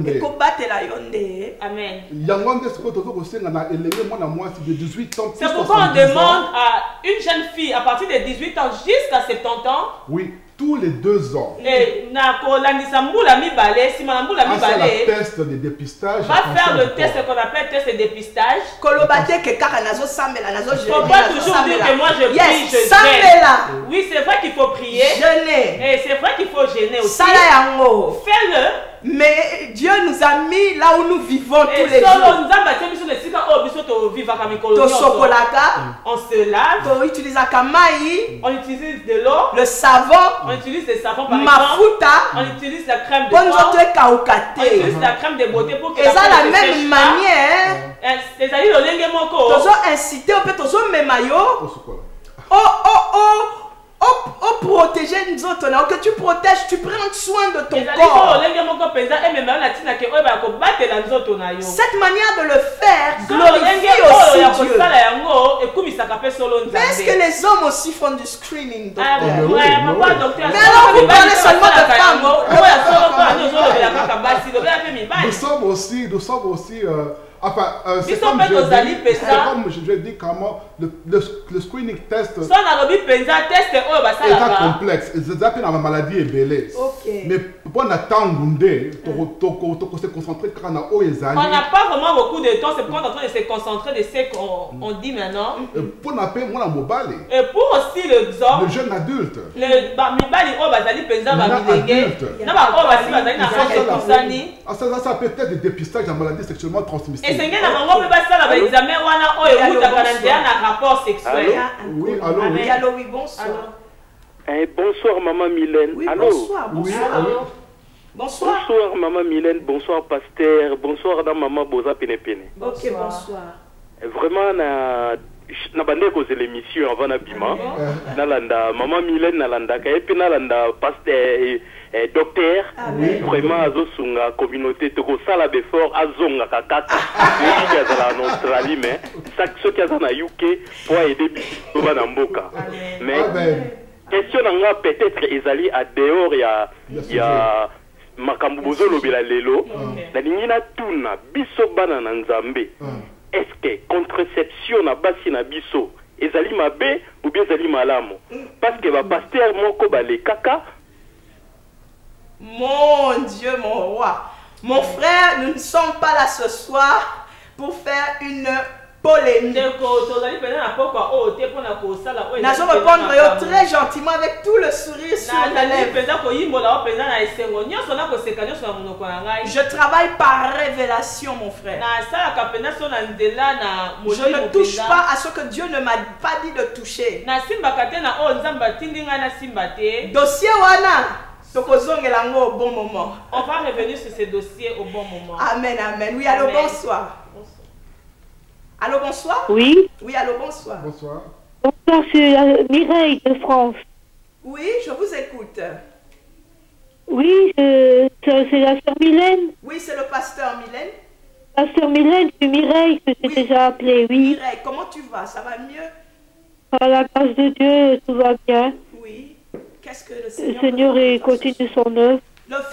Speaker 2: Eko batela yonde.
Speaker 3: Amen.
Speaker 4: Yango ndesko tozo kosenga na elenge mwana mwasi de 18 ans.
Speaker 3: C'est pourquoi on demande à une jeune fille à partir de 18 ans jusqu'à 70 ans.
Speaker 4: Oui, tous les 2 ans.
Speaker 3: Et na kolandisa mbula mibale, sima na mbula mibale.
Speaker 4: Test de dépistage.
Speaker 3: Va faire le test qu'on appelle test de dépistage.
Speaker 2: Kolobate ke kaka nazo sambela nazo jeûner.
Speaker 3: Faut pas toujours dire que moi je prie, je
Speaker 2: jeûne.
Speaker 3: Oui, c'est vrai qu'il faut prier.
Speaker 2: Jeûner.
Speaker 3: Et c'est vrai qu'il faut jeûner aussi.
Speaker 2: Sala yango.
Speaker 3: Fais-le.
Speaker 2: Mais Dieu nous a mis là où nous vivons tous les jours.
Speaker 3: On se lave.
Speaker 2: On utilise kamai.
Speaker 3: On utilise de l'eau.
Speaker 2: Le savon.
Speaker 3: On utilise des savons par
Speaker 2: exemple.
Speaker 3: On utilise la crème de corps. On utilise la crème de beauté pour que
Speaker 2: la même manière.
Speaker 3: C'est-à-dire le
Speaker 2: inciter au fait aux memayo. Oh protéger nous autres, que tu protèges, tu prends soin de ton corps. Cette manière de le faire glorifie aussi Dieu. Mais est-ce que les hommes aussi font du screening, docteur? Mais alors vous parlez seulement de femmes.
Speaker 4: Nous sommes aussi enfin, c'est comme je dis comment le screening test est complexe. C'est une maladie est belle. Mais pour attendre, on se concentrer quand on a
Speaker 3: on n'a pas vraiment beaucoup de temps, c'est pour qu'on est en train de se concentrer de ce qu'on dit maintenant.
Speaker 4: Pour appeler moi mobile.
Speaker 3: Et pour aussi le
Speaker 4: jeune adulte. Ça peut être des dépistages de maladies sexuellement transmissibles.
Speaker 3: Oui,
Speaker 2: allô, oui, bonsoir.
Speaker 5: Bonsoir, maman Mylène.
Speaker 2: Oui, bonsoir, bonsoir. Bonsoir.
Speaker 5: Bonsoir, maman Mylène. Bonsoir, pasteur. Bonsoir, maman Boza Penepene.
Speaker 2: Ok, bonsoir.
Speaker 5: Vraiment, na bande cause l'émission avant Nabima. Nalanda, maman Mylène, Nalanda, Kaepe Nalanda, pasteur. Docteur, vraiment azosunga communauté toko sala befort azonga kakaka qui est en Australie mais ce qui est en UK pour aider bana mboka mais question nga peut-être ezali à dehors ya makambo bozolo bila lelo na ningina tuna biso bana na nzambe est-ce que contraception na basi na biso ezali mabe ou bien ezali malamu parce que ba pasteur moko bale kaka.
Speaker 2: Mon Dieu, mon roi. Mon frère, nous ne sommes pas là ce soir pour faire une polémique. Nous allons répondre très gentiment avec tout le sourire sur les lèvres. Je travaille par révélation, mon frère. Je ne touche pas à ce que Dieu ne m'a pas dit de toucher. Dossier Wana. Au bon moment.
Speaker 3: On va revenir sur ce dossier au bon moment.
Speaker 2: Amen, amen. Oui, allô, bonsoir. Allô, bonsoir.
Speaker 6: Oui.
Speaker 2: Oui, allô, bonsoir.
Speaker 4: Bonsoir.
Speaker 6: Bonsoir, c'est Mireille de France.
Speaker 2: Oui, je vous écoute.
Speaker 6: Oui, c'est la sœur Mylène.
Speaker 2: Oui, c'est le pasteur Mylène.
Speaker 6: Pasteur Mylène, c'est Mireille que j'ai déjà appelé, oui.
Speaker 2: Mireille, comment tu vas? Ça va mieux?
Speaker 6: Par la grâce de Dieu, tout va bien.
Speaker 2: Oui. Qu'est-ce que
Speaker 6: le Seigneur continue son œuvre.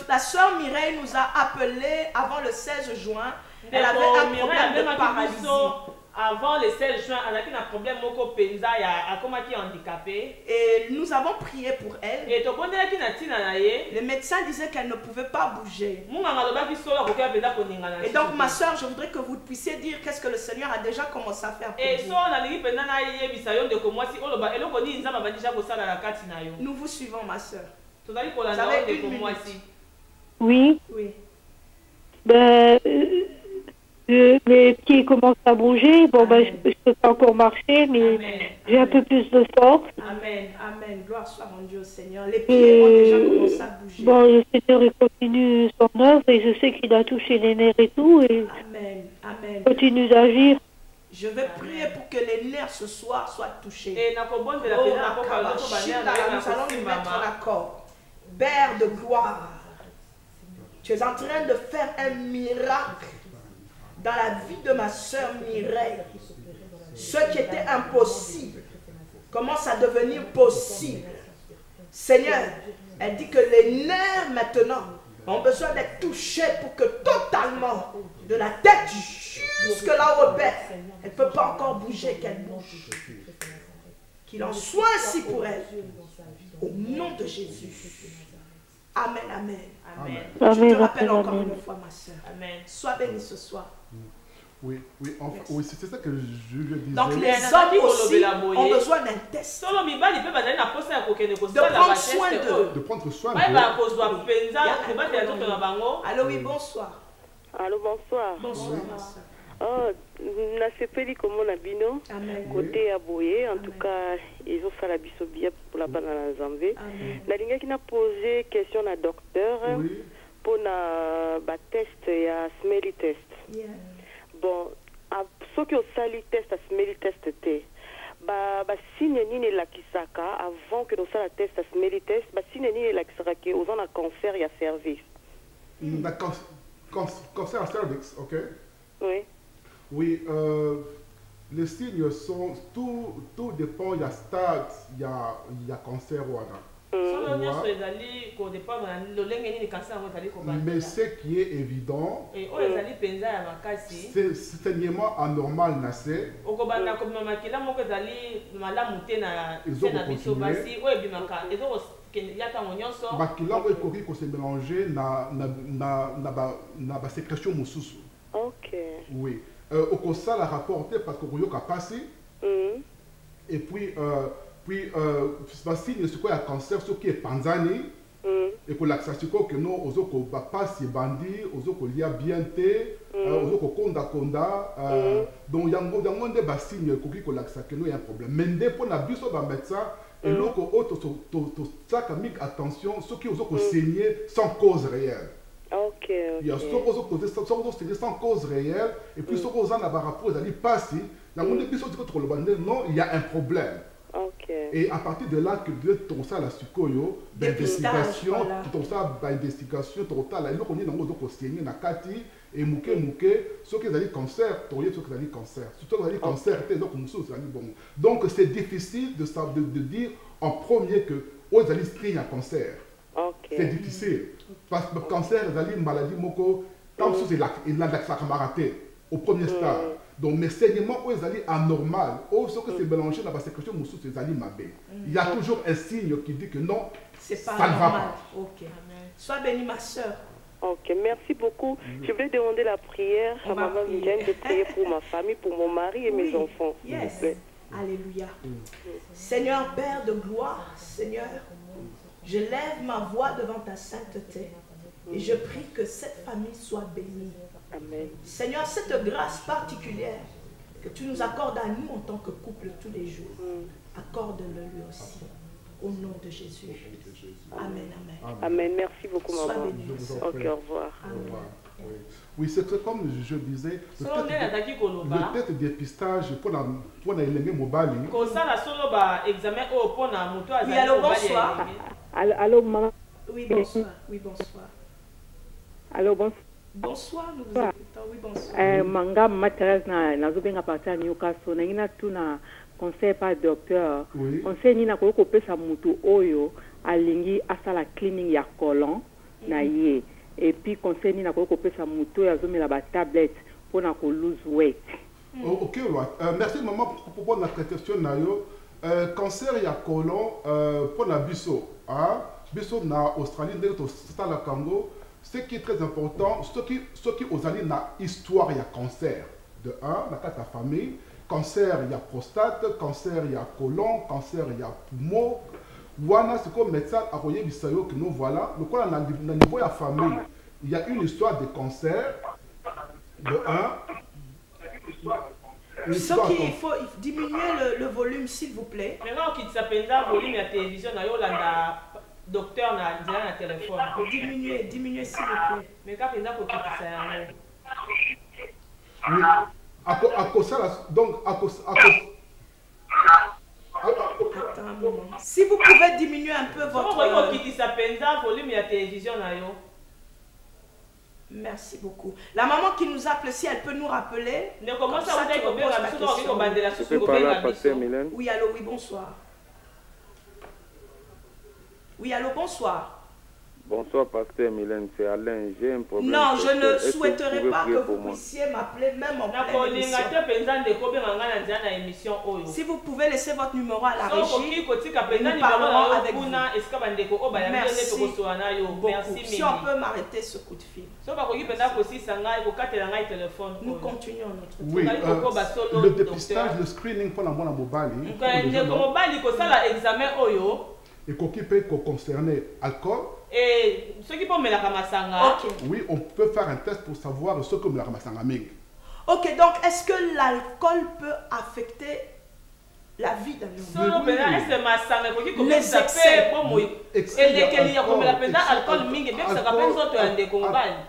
Speaker 2: La sœur Mireille nous a appelé avant le 16 juin. Elle avait un problème de paralysie.
Speaker 3: Avant le 16 juin, elle a un problème handicapé.
Speaker 2: Et nous avons prié pour elle. Les médecins disaient qu'elle ne pouvait pas bouger. Et donc ma soeur, je voudrais que vous puissiez dire qu'est-ce que le Seigneur a déjà commencé à faire pour vous. Nous vous suivons, ma soeur. Vous avez une minute.
Speaker 6: Oui.
Speaker 2: Oui.
Speaker 6: Mes pieds commencent à bouger. Bon, je ne peux pas encore marcher, mais j'ai un peu plus de force.
Speaker 2: Amen, amen. Gloire soit mon Dieu, Seigneur. Les pieds ont déjà commencé à bouger.
Speaker 6: Bon, le Seigneur il continue son œuvre et je sais qu'il a touché les nerfs et tout. Et
Speaker 2: amen, amen.
Speaker 6: Continue d'agir.
Speaker 2: Je vais prier pour que les nerfs ce soir soient touchés. Nous allons nous mettre en accord. Père de gloire, tu es en train de faire un miracle dans la vie de ma soeur Mireille. Ce qui était impossible commence à devenir possible. Seigneur, elle dit que les nerfs maintenant ont besoin d'être touchés pour que totalement, de la tête jusque là au père, elle ne peut pas encore bouger, qu'elle bouge. Qu'il en soit ainsi pour elle. Au nom de Jésus. Amen, amen.
Speaker 3: Amen.
Speaker 2: Je te rappelle encore une fois, ma soeur.
Speaker 3: Amen.
Speaker 2: Sois bénie ce soir.
Speaker 4: Oui, oui, c'est ça que je disais.
Speaker 2: Donc les hommes aussi ont besoin d'un test. De prendre soin d'eux.
Speaker 4: De prendre soin d'eux.
Speaker 2: Allô, oui, bonsoir.
Speaker 7: Allô, bonsoir.
Speaker 2: Bonsoir, ma soeur.
Speaker 7: Oh, na sepeli comme na bino côté aboyé en tout cas ils ont fait la bisobia pour la bana na Nzambe. La linga qui n'a posé question à docteur pour na ba test ya smelly test. Bon, ceux qui ont sali test à smelly test té signe nini la kisaka avant que nous ça la test, ça se test, signe nini la kisaka que aux en a cancer et à service.
Speaker 4: Cancer à cervix, ok?
Speaker 7: Oui.
Speaker 4: Oui, les signes sont, tout dépend, il y a stade, il y a cancer ou autre. Mais ce qui est évident, c'est saignement anormal,
Speaker 7: ok.
Speaker 4: Oui. Au conseil a rapporté parce que vous avez passé. Et puis, signe ce qu'il y a cancer, ce qui est panzani. Et pour l'accession que nous, aux autres, pas bandit, aux autres, il y a bien té, aux autres, konda. Donc, il y a des signes que l'accession que nous, il y a un problème. Mais dès qu'on a vu ça dans le médecin, et l'autre, ça, attention, ceux qui ont saigné sans cause réelle.
Speaker 7: Ok.
Speaker 4: Il y a ceux qui ont saigné sans cause réelle, et puis ceux qui ont rapport, ils allaient passer. Non, il y a un problème.
Speaker 7: Okay.
Speaker 4: Et à partir de là, que de tout ça, la sukoyo, d'investigation, tout ça, d'investigation, tout ça, là, on est dans le conseiller, na kati, et mouké, ceux qui ont cancer, ceux qui ont cancer, ceux qui ont cancer, donc c'est difficile de dire en premier que aux allez un cancer.
Speaker 7: Okay.
Speaker 4: C'est difficile. Parce que le cancer, c'est une maladie, comme si c'est la camarade au premier stade. Donc, mes saignements, ils allaient anormal. Ce que c'est mélangé dans la sécrétion, c'est allaient mabé. Il y a toujours un signe qui dit que non,
Speaker 2: ça
Speaker 4: pas
Speaker 2: ne va
Speaker 4: normal.
Speaker 2: pas. Ok. Sois bénie, ma soeur.
Speaker 7: Ok, merci beaucoup. Je voulais demander la prière à maman Mylène de prier pour ma famille, pour mon mari et mes enfants.
Speaker 2: Yes. Alléluia. Seigneur, Père de gloire, Seigneur, je lève ma voix devant ta sainteté et je prie que cette famille soit bénie.
Speaker 7: Amen.
Speaker 2: Seigneur, cette grâce particulière que tu nous accordes à nous en tant que couple tous les jours, accorde-le lui aussi. Au nom de Jésus. Amen, amen.
Speaker 7: Amen. Merci beaucoup, maman.
Speaker 2: Sois bénie.
Speaker 7: Ok, au revoir.
Speaker 2: Amen.
Speaker 4: Oui, c'est comme je disais, le test de dépistage pour la LNG Mobali.
Speaker 2: Oui, allô, bonsoir.
Speaker 6: Allô, maman.
Speaker 2: Oui, bonsoir. Oui, bonsoir.
Speaker 6: Allô, bonsoir.
Speaker 2: Bonsoir, nous vous écoutons. Oui, bonsoir.
Speaker 6: Manga Matres na zobenga partir Newcastle na ina tuna conseil par docteur. Conseil ni na ko pesa mutu oyo alingi asala cleaning ya colon na ye. Et puis conseil ni na ko pesa mutu ya zomela ba tablette pour na ko lose weight.
Speaker 4: OK, merci maman pour la question na yo. Cancer ya colon pour la biso, biso na Australie ndeko to la Congo. Ce qui est très important, ceux qui ont allé dans l'histoire, il y a cancer. De un, dans ta famille, cancer, il y a prostate, cancer, il y a colon, cancer, il y a poumon. Voilà ce que le médecin a envoyé que nous voilà. Donc, on a le niveau de la famille, il y a une histoire de cancer. De un.
Speaker 2: Ce qu'il faut diminuer le volume, s'il vous plaît.
Speaker 3: Maintenant, qui s'appelle le volume de la télévision, docteur na la téléphone.
Speaker 2: Diminuer s'il vous plaît.
Speaker 3: Mais quand il y a
Speaker 4: oui. À cause ça, donc à cause.
Speaker 2: Attends un moment. Si vous pouvez diminuer un peu votre
Speaker 3: volume de la télévision.
Speaker 2: Merci beaucoup. La maman qui nous appelle, si elle peut nous rappeler.
Speaker 3: Ne commence à vous dire
Speaker 5: je peux parler à Pasteur Mylène.
Speaker 2: Oui, allô, oui, bonsoir. Oui, allô, bonsoir.
Speaker 5: Bonsoir, Pasteur Mylène, c'est Alain. J'ai un problème.
Speaker 2: Non, je ne souhaiterais pas que vous puissiez m'appeler même en pleine émission. Si vous pouvez laisser votre numéro à la régie, nous parlerons avec vous. Merci beaucoup. Si on peut m'arrêter ce coup de fil. Nous continuons notre
Speaker 4: travail. Oui, le dépistage, le screening pour la bonne mobile. Et qui peut concerner alcool.
Speaker 3: Et ceux qui peuvent me la ramasanga.
Speaker 4: Oui, on peut faire un test pour savoir ce que me la ramasanga.
Speaker 2: Ok, donc est-ce que l'alcool peut affecter la vie d'un homme.
Speaker 3: Les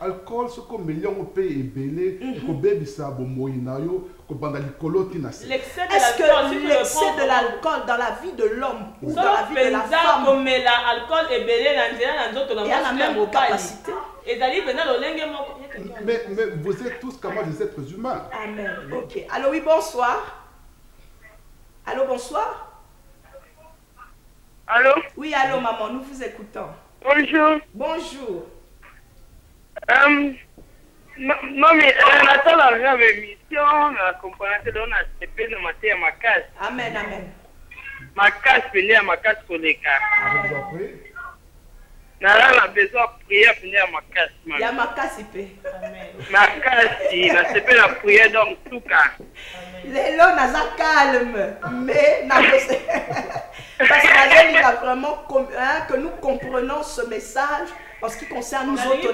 Speaker 4: alcool ce qu'on met on peut ébélé ko bebisa bomoi na yo ko banda likolo tina.
Speaker 2: Est-ce que l'excès de l'alcool dans la vie de l'homme ou dans la vie de la femme
Speaker 3: et
Speaker 2: a la même capacité?
Speaker 4: Mais vous êtes tous comme des êtres humains.
Speaker 2: Amen. Ok. Allô, oui, bonsoir. Allô, bonsoir.
Speaker 8: Allô?
Speaker 2: Oui, allô, maman, nous vous écoutons.
Speaker 8: Bonjour.
Speaker 2: Bonjour.
Speaker 8: Non, mais Nathan a une émission, la compagnie de la CP de Maté à ma case.
Speaker 2: Amen, amen.
Speaker 8: Ma case, venez à ma case pour les cas. Nala a besoin de prier à venir à ma case.
Speaker 2: Il y a ma case, il peut.
Speaker 8: Ma case, la CP la prière dans tout cas.
Speaker 2: Les lots n'a calme, mais n'a parce qu'il y a vraiment que nous comprenons ce message en ce qui concerne nous autres.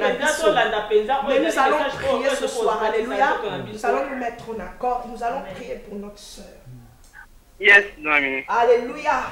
Speaker 2: Mais nous allons prier ce soir. Alléluia. Nous allons nous mettre en accord. Nous allons prier pour notre soeur.
Speaker 8: Yes, amen.
Speaker 2: Alléluia.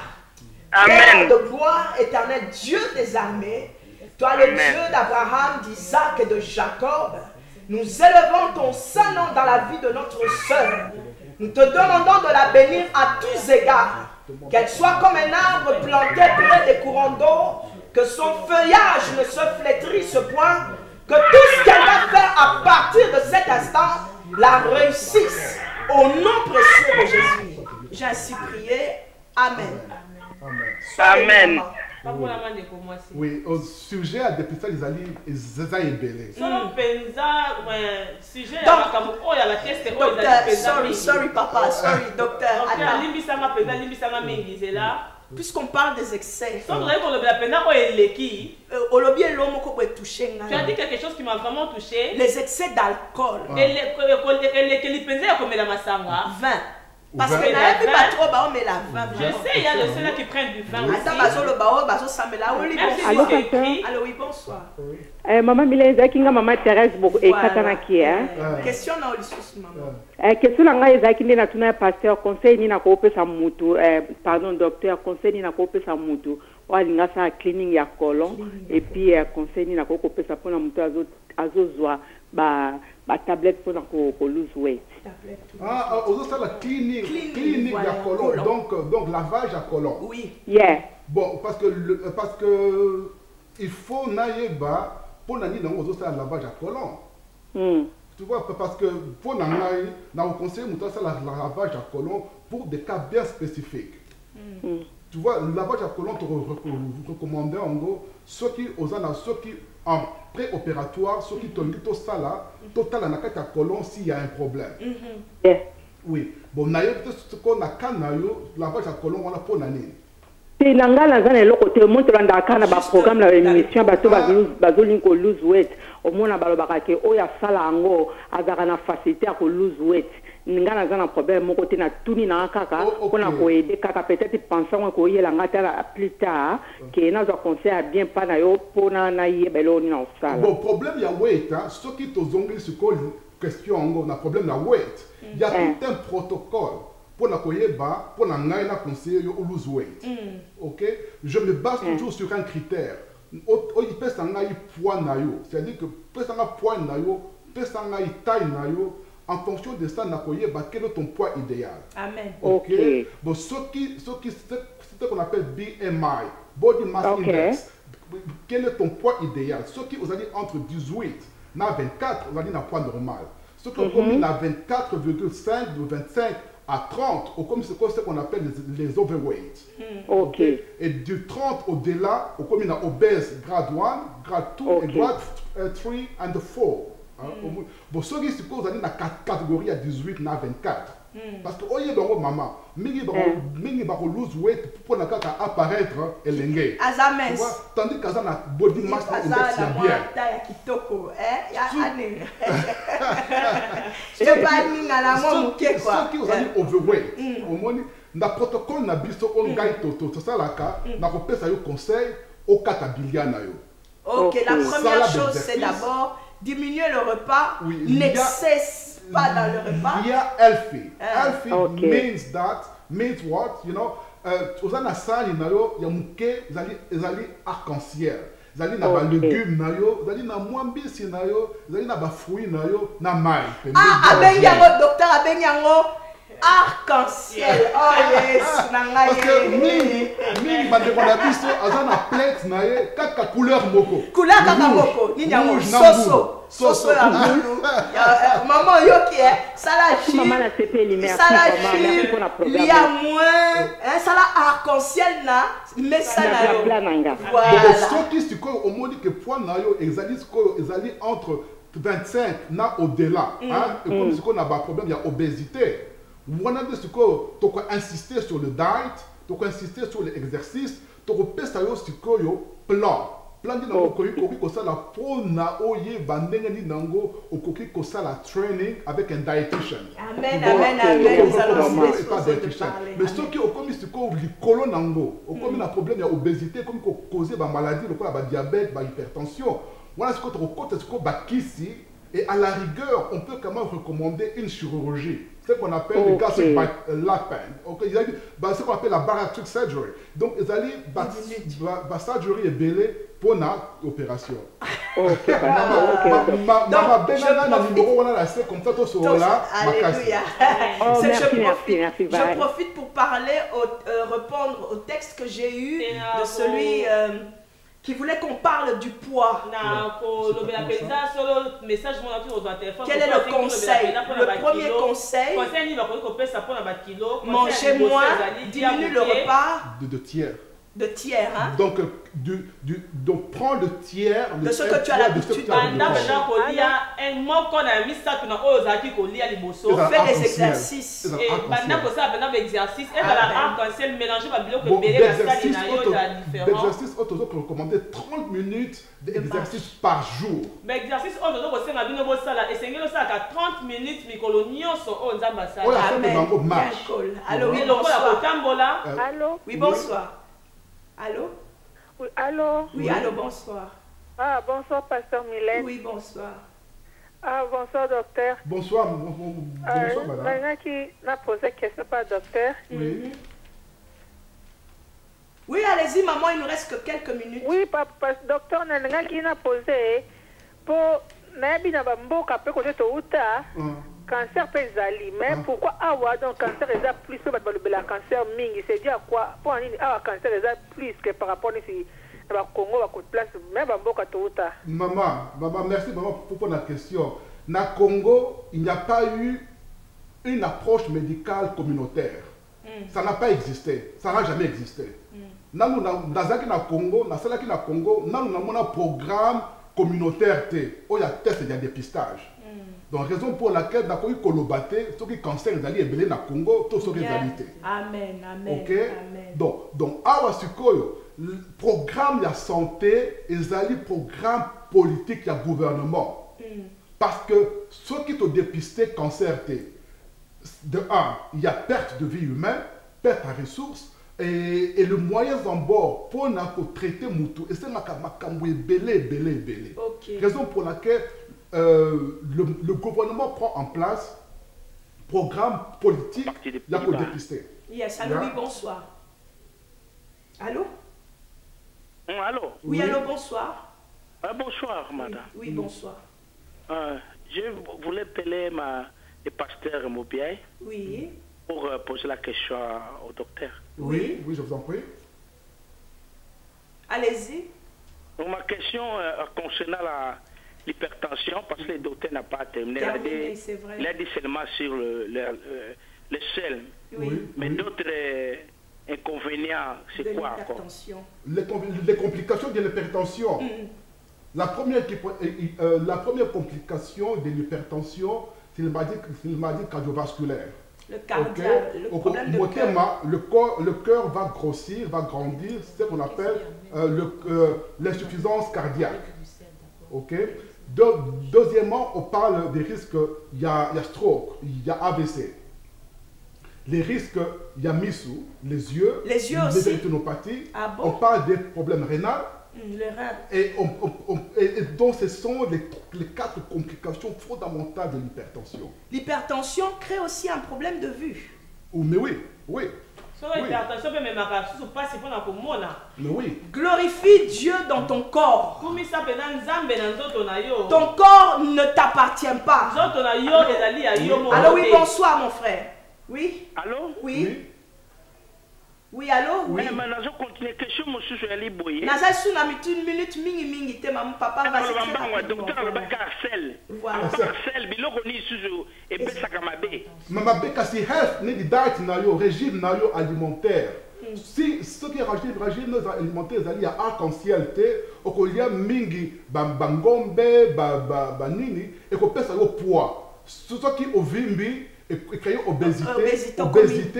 Speaker 8: Amen.
Speaker 2: Père de gloire, éternel Dieu des armées, toi le Dieu d'Abraham, d'Isaac et de Jacob, nous élevons ton saint nom dans la vie de notre sœur. Nous te demandons de la bénir à tous égards, qu'elle soit comme un arbre planté près des courants d'eau, que son feuillage ne se flétrisse point, que tout ce qu'elle va faire à partir de cet instant la réussisse au nom précieux de Jésus. J'ai ainsi prié. Amen.
Speaker 8: Amen.
Speaker 4: Oui, au sujet à dépistage des alliés, ils ont ébélé.
Speaker 2: Docteur, sorry papa, sorry docteur. Puisqu'on parle des excès,
Speaker 3: tu as dit quelque chose qui m'a vraiment touché.
Speaker 2: Les excès d'alcool. Vin. Parce que je sais,
Speaker 3: il y a le ceux-là qui prennent du vin aussi.
Speaker 2: Allô, oui, bonsoir.
Speaker 6: Maman Mileza kinga maman Thérèse boko e katana ki
Speaker 2: question na olisusu maman.
Speaker 6: Question na nga ezaki nde na tuna pasteur conseil ni na ko pesa mutu pardon docteur conseil ni na ko pesa mutu walinga sa cleaning ya colon et puis conseil ni na ko pesa pona mutu azozwa ba tablette pour ko lose weight.
Speaker 4: Ah, aujourd'hui ça la cleaning ya colon donc lavage à colon.
Speaker 2: Oui.
Speaker 6: Yeah.
Speaker 4: Bon parce que il faut naïba pour nani dans aujourd'hui ça lavage à colon. Tu vois parce que pour nani dans le conseil mutu ça lavage à colon pour des cas bien spécifiques. Tu vois le lavage à colon te recommandé en gros ceux qui en préopératoire, ceux qui tombent tout ça là, total en a colon s'il y a un problème. Oui. Bon, naïe ce qu'on a canayo, lavage à colon on a pour l'année.
Speaker 6: C'est l'angala zane loko te montre dans kana ba programme la émission bato bazolin ko lose weight. Au moins ba lobaka ke oya sala ngo azaka na facilité ko lose weight. Ngana zana problème mon côté na tuni na kaka pona ko aider kaka peut-être pensant ko yela ngata plus tard que na zo conseil bien pas na yo pona na yebelo ni na sala.
Speaker 4: Bon problème ya weight hein, ce qui to zongli sur question ngo na problème la weight. Il y a tout un protocole pour na koyeba pour na ngai na conseiller yo lose weight. OK? Je me base toujours sur un critère. O il peut sangai poids na yo, c'est-à-dire que peut sangai poids na yo, peut sangai taille na yo. En fonction de ça, quel est ton poids idéal?
Speaker 2: Amen.
Speaker 4: Ok. Bon, ce qu'on appelle BMI, Body Mass Index. Quel est ton poids idéal? Ce qui vous a dit entre 18 et 24, on a dit un poids normal. Ce qui combine à 24,5, de 25 à 30, ou comme ce qu'on appelle les overweight.
Speaker 6: Ok.
Speaker 4: Et du 30 au-delà, on combine à obèse grade 1, grade 2 et grade 3 and 4. Bon, ce qui se pose dans la catégorie à 18 à 24. Parce que, oye, maman, mingi ba lose weight pour la carte apparaître et l'engagé.
Speaker 2: Azames.
Speaker 4: Tandis que ça na body mass index bien.
Speaker 2: Ya kitoko, ya ane. Je pas ni na la mo muke quoi.
Speaker 4: Ce qui vous a dit overweight. Au moins, na protocole na biso on gagne to ça la ka, na ko pesa yo conseil au katabilia na yo.
Speaker 2: OK, la première chose c'est d'abord diminuer le repas, n'excesse pas dans le repas.
Speaker 4: Il y a healthy. Healthy means that means what? You know, ozana sani na yo ya muke ezali arc-en-ciel. Ezali na ba légumes na yo, ezali na mwambisi na yo, ezali na ba fruits na yo, na mai.
Speaker 2: Abenyango docteur abenyango arc-en-ciel. Oh yes, nanga.
Speaker 4: Parce que mingi bande kona biso azana plate na ye kaka couleur moko.
Speaker 2: Couleur kaka moko. Ninyango soso ya bulu. Maman yoki sala chi.
Speaker 6: Maman la CP merci pour la programme.
Speaker 2: Il y a moins sala arc-en-ciel na messana yo.
Speaker 4: Voilà. Ce qui se au modi que point na yo exali entre 25 na au-delà, hein, et comme ce qu'on a un problème, il y a obésité. On a dit que tu dois insister sur le diet, tu dois insister sur l'exercice, tu dois faire sur le plan. Plan de la peau na oye bandenge ni nango au koki ko la training avec un diététicien.
Speaker 2: Amen, amen, amen.
Speaker 4: Mais ce qui au comme ce ko likolo nango, au comme un problème il y a obésité comme ko causer ba maladie, le diabète, ba hypertension. Voilà ce que tu recommandes, ce que bakisi et à la rigueur, on peut quand même recommander une chirurgie. C'est ce qu'on appelle le gastric lap band. C'est ce qu'on appelle la bariatric surgery. Donc, ils allaient la surgery est belée pour l'opération.
Speaker 6: Ok,
Speaker 2: maman, je profite pour parler, répondre au texte que j'ai eu de celui qui voulait qu'on parle du poids. Quel est le conseil? Le premier conseil, manger moins, diminuer le repas
Speaker 4: de tiers.
Speaker 2: De tiers, hein?
Speaker 4: Donc, prends le tiers
Speaker 2: de ce que tu as l'habitude de faire des exercices.
Speaker 4: L'exercice, on te recommande 30 minutes d'exercice par jour.
Speaker 3: Mais exercice, on te recommande 30 minutes.
Speaker 2: Allô, oui, bonsoir.
Speaker 7: Allô?
Speaker 2: Oui, bonsoir. Allô?
Speaker 7: Oui, allô?
Speaker 2: Oui, allô, bonsoir.
Speaker 7: Ah, bonsoir, pasteur Mylène.
Speaker 2: Oui, bonsoir.
Speaker 7: Ah, bonsoir, docteur.
Speaker 4: Bonsoir, bonsoir, madame.
Speaker 7: Maintenant qui m'a posé question par docteur.
Speaker 4: Oui.
Speaker 2: Oui, allez-y, maman, il nous reste que quelques minutes.
Speaker 7: Oui, papa, docteur, maintenant qui m'a posé pour n'abîmer mboka pe côté touta. Cancer peut zali, mais pourquoi avoir donc cancer est plus que le cancer mingi, c'est dire quoi pour un cancer est plus que par rapport ici au Congo à côté place même mboka touta.
Speaker 4: Maman, merci maman pour la question. Na Congo, il n'y a pas eu une approche médicale communautaire. Ça n'a pas existé, ça n'a jamais existé. Dans na Congo, nous avons un programme communautaire où il y a test et il y a dépistage. Donc, raison pour laquelle, d'accord, il colobaté, ceux qui cancer, ils allaient ébeler na Congo, tout ce réalité.
Speaker 2: Amen, amen.
Speaker 4: Ok? Amen. Donc, awa sikoyo, le programme de santé, ils allaient programme politique, il y a gouvernement. Parce que ceux qui te dépisté cancer, de un, il y a perte de vie humaine, perte de ressources, et le moyen en bord pour traiter Moutou, et c'est ma belé. Raison pour laquelle le gouvernement prend en place programme politique pour dépister.
Speaker 2: Yes, allô, oui, bonsoir. Allô?
Speaker 8: Allô?
Speaker 2: Oui, allô, bonsoir.
Speaker 8: Bonsoir, madame.
Speaker 2: Oui, bonsoir.
Speaker 8: Je voulais appeler le pasteur Mobiaï.
Speaker 2: Oui.
Speaker 8: Pour poser la question au docteur.
Speaker 4: Oui, je vous en prie.
Speaker 2: Allez-y.
Speaker 8: Ma question concernant l'hypertension, parce que le docteur n'a pas terminé. Il a dit seulement sur le sel.
Speaker 2: Oui.
Speaker 8: Mais d'autres inconvénients, c'est quoi encore?
Speaker 4: Les complications de l'hypertension. La première complication de l'hypertension, c'est le maladie cardiovasculaire.
Speaker 2: Le cardiaque, le problème de cœur.
Speaker 4: Le cœur va grossir, va grandir, c'est ce qu'on appelle l'insuffisance cardiaque. Ok. Deuxièmement, on parle des risques, il y a stroke, il y a AVC. Les risques, il y a MISU, les yeux
Speaker 2: aussi.
Speaker 4: Les rétinopathies.
Speaker 2: Ah bon?
Speaker 4: On parle des problèmes rénaux.
Speaker 2: Les reins.
Speaker 4: Et donc, ce sont les 4 complications fondamentales de l'hypertension.
Speaker 2: L'hypertension crée aussi un problème de vue.
Speaker 4: Mais oui, oui.
Speaker 2: Mais oui. Glorifie Dieu dans ton corps. Ton corps ne t'appartient pas. Alors oui, bonsoir mon frère. Oui.
Speaker 8: Allô?
Speaker 2: Oui. Oui, allô?
Speaker 8: Oui. Mais je continue. Question, monsieur, je vais aller
Speaker 2: Naza suna une minute mingi te maman papa va se
Speaker 8: faire. Docteur Albaka Arcel.
Speaker 2: Voilà.
Speaker 8: Arcel, biloko ni sujo et pesa kamabe.
Speaker 4: Mamabe kasi health ni diet na yo régime na yo alimentaire. Si ce qui est régime alimentaire zali ya arc-en-ciel te okolia mingi bangombe ba nini et ko pesa yo poids. Ce qui ovimbi et créer obésité,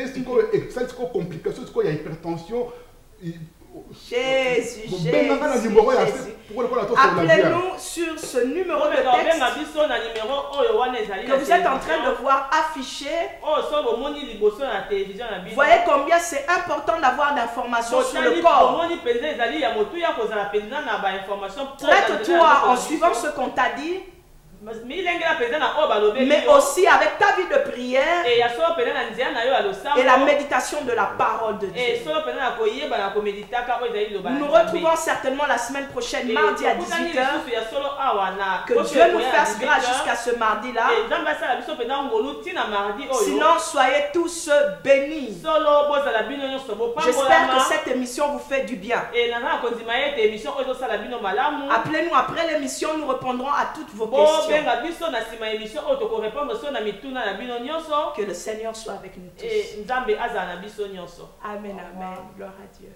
Speaker 4: c'est quoi complication, c'est quoi il y a hypertension.
Speaker 2: Jésus. Appelez-nous sur ce numéro de texte que vous êtes en train de voir affiché. Vous voyez combien c'est important d'avoir d'informations sur le corps. Traite-toi en suivant ce qu'on t'a dit. Mais aussi avec ta vie de prière et la méditation de la parole de Dieu. Nous nous retrouvons certainement la semaine prochaine, mardi à 18h. Que Dieu nous fasse grâce jusqu'à ce mardi-là. Sinon, soyez tous bénis. J'espère que cette émission vous fait du bien. Appelez-nous après l'émission, nous répondrons à toutes vos questions. Que le Seigneur soit avec nous tous. Amen, amen. Gloire à Dieu.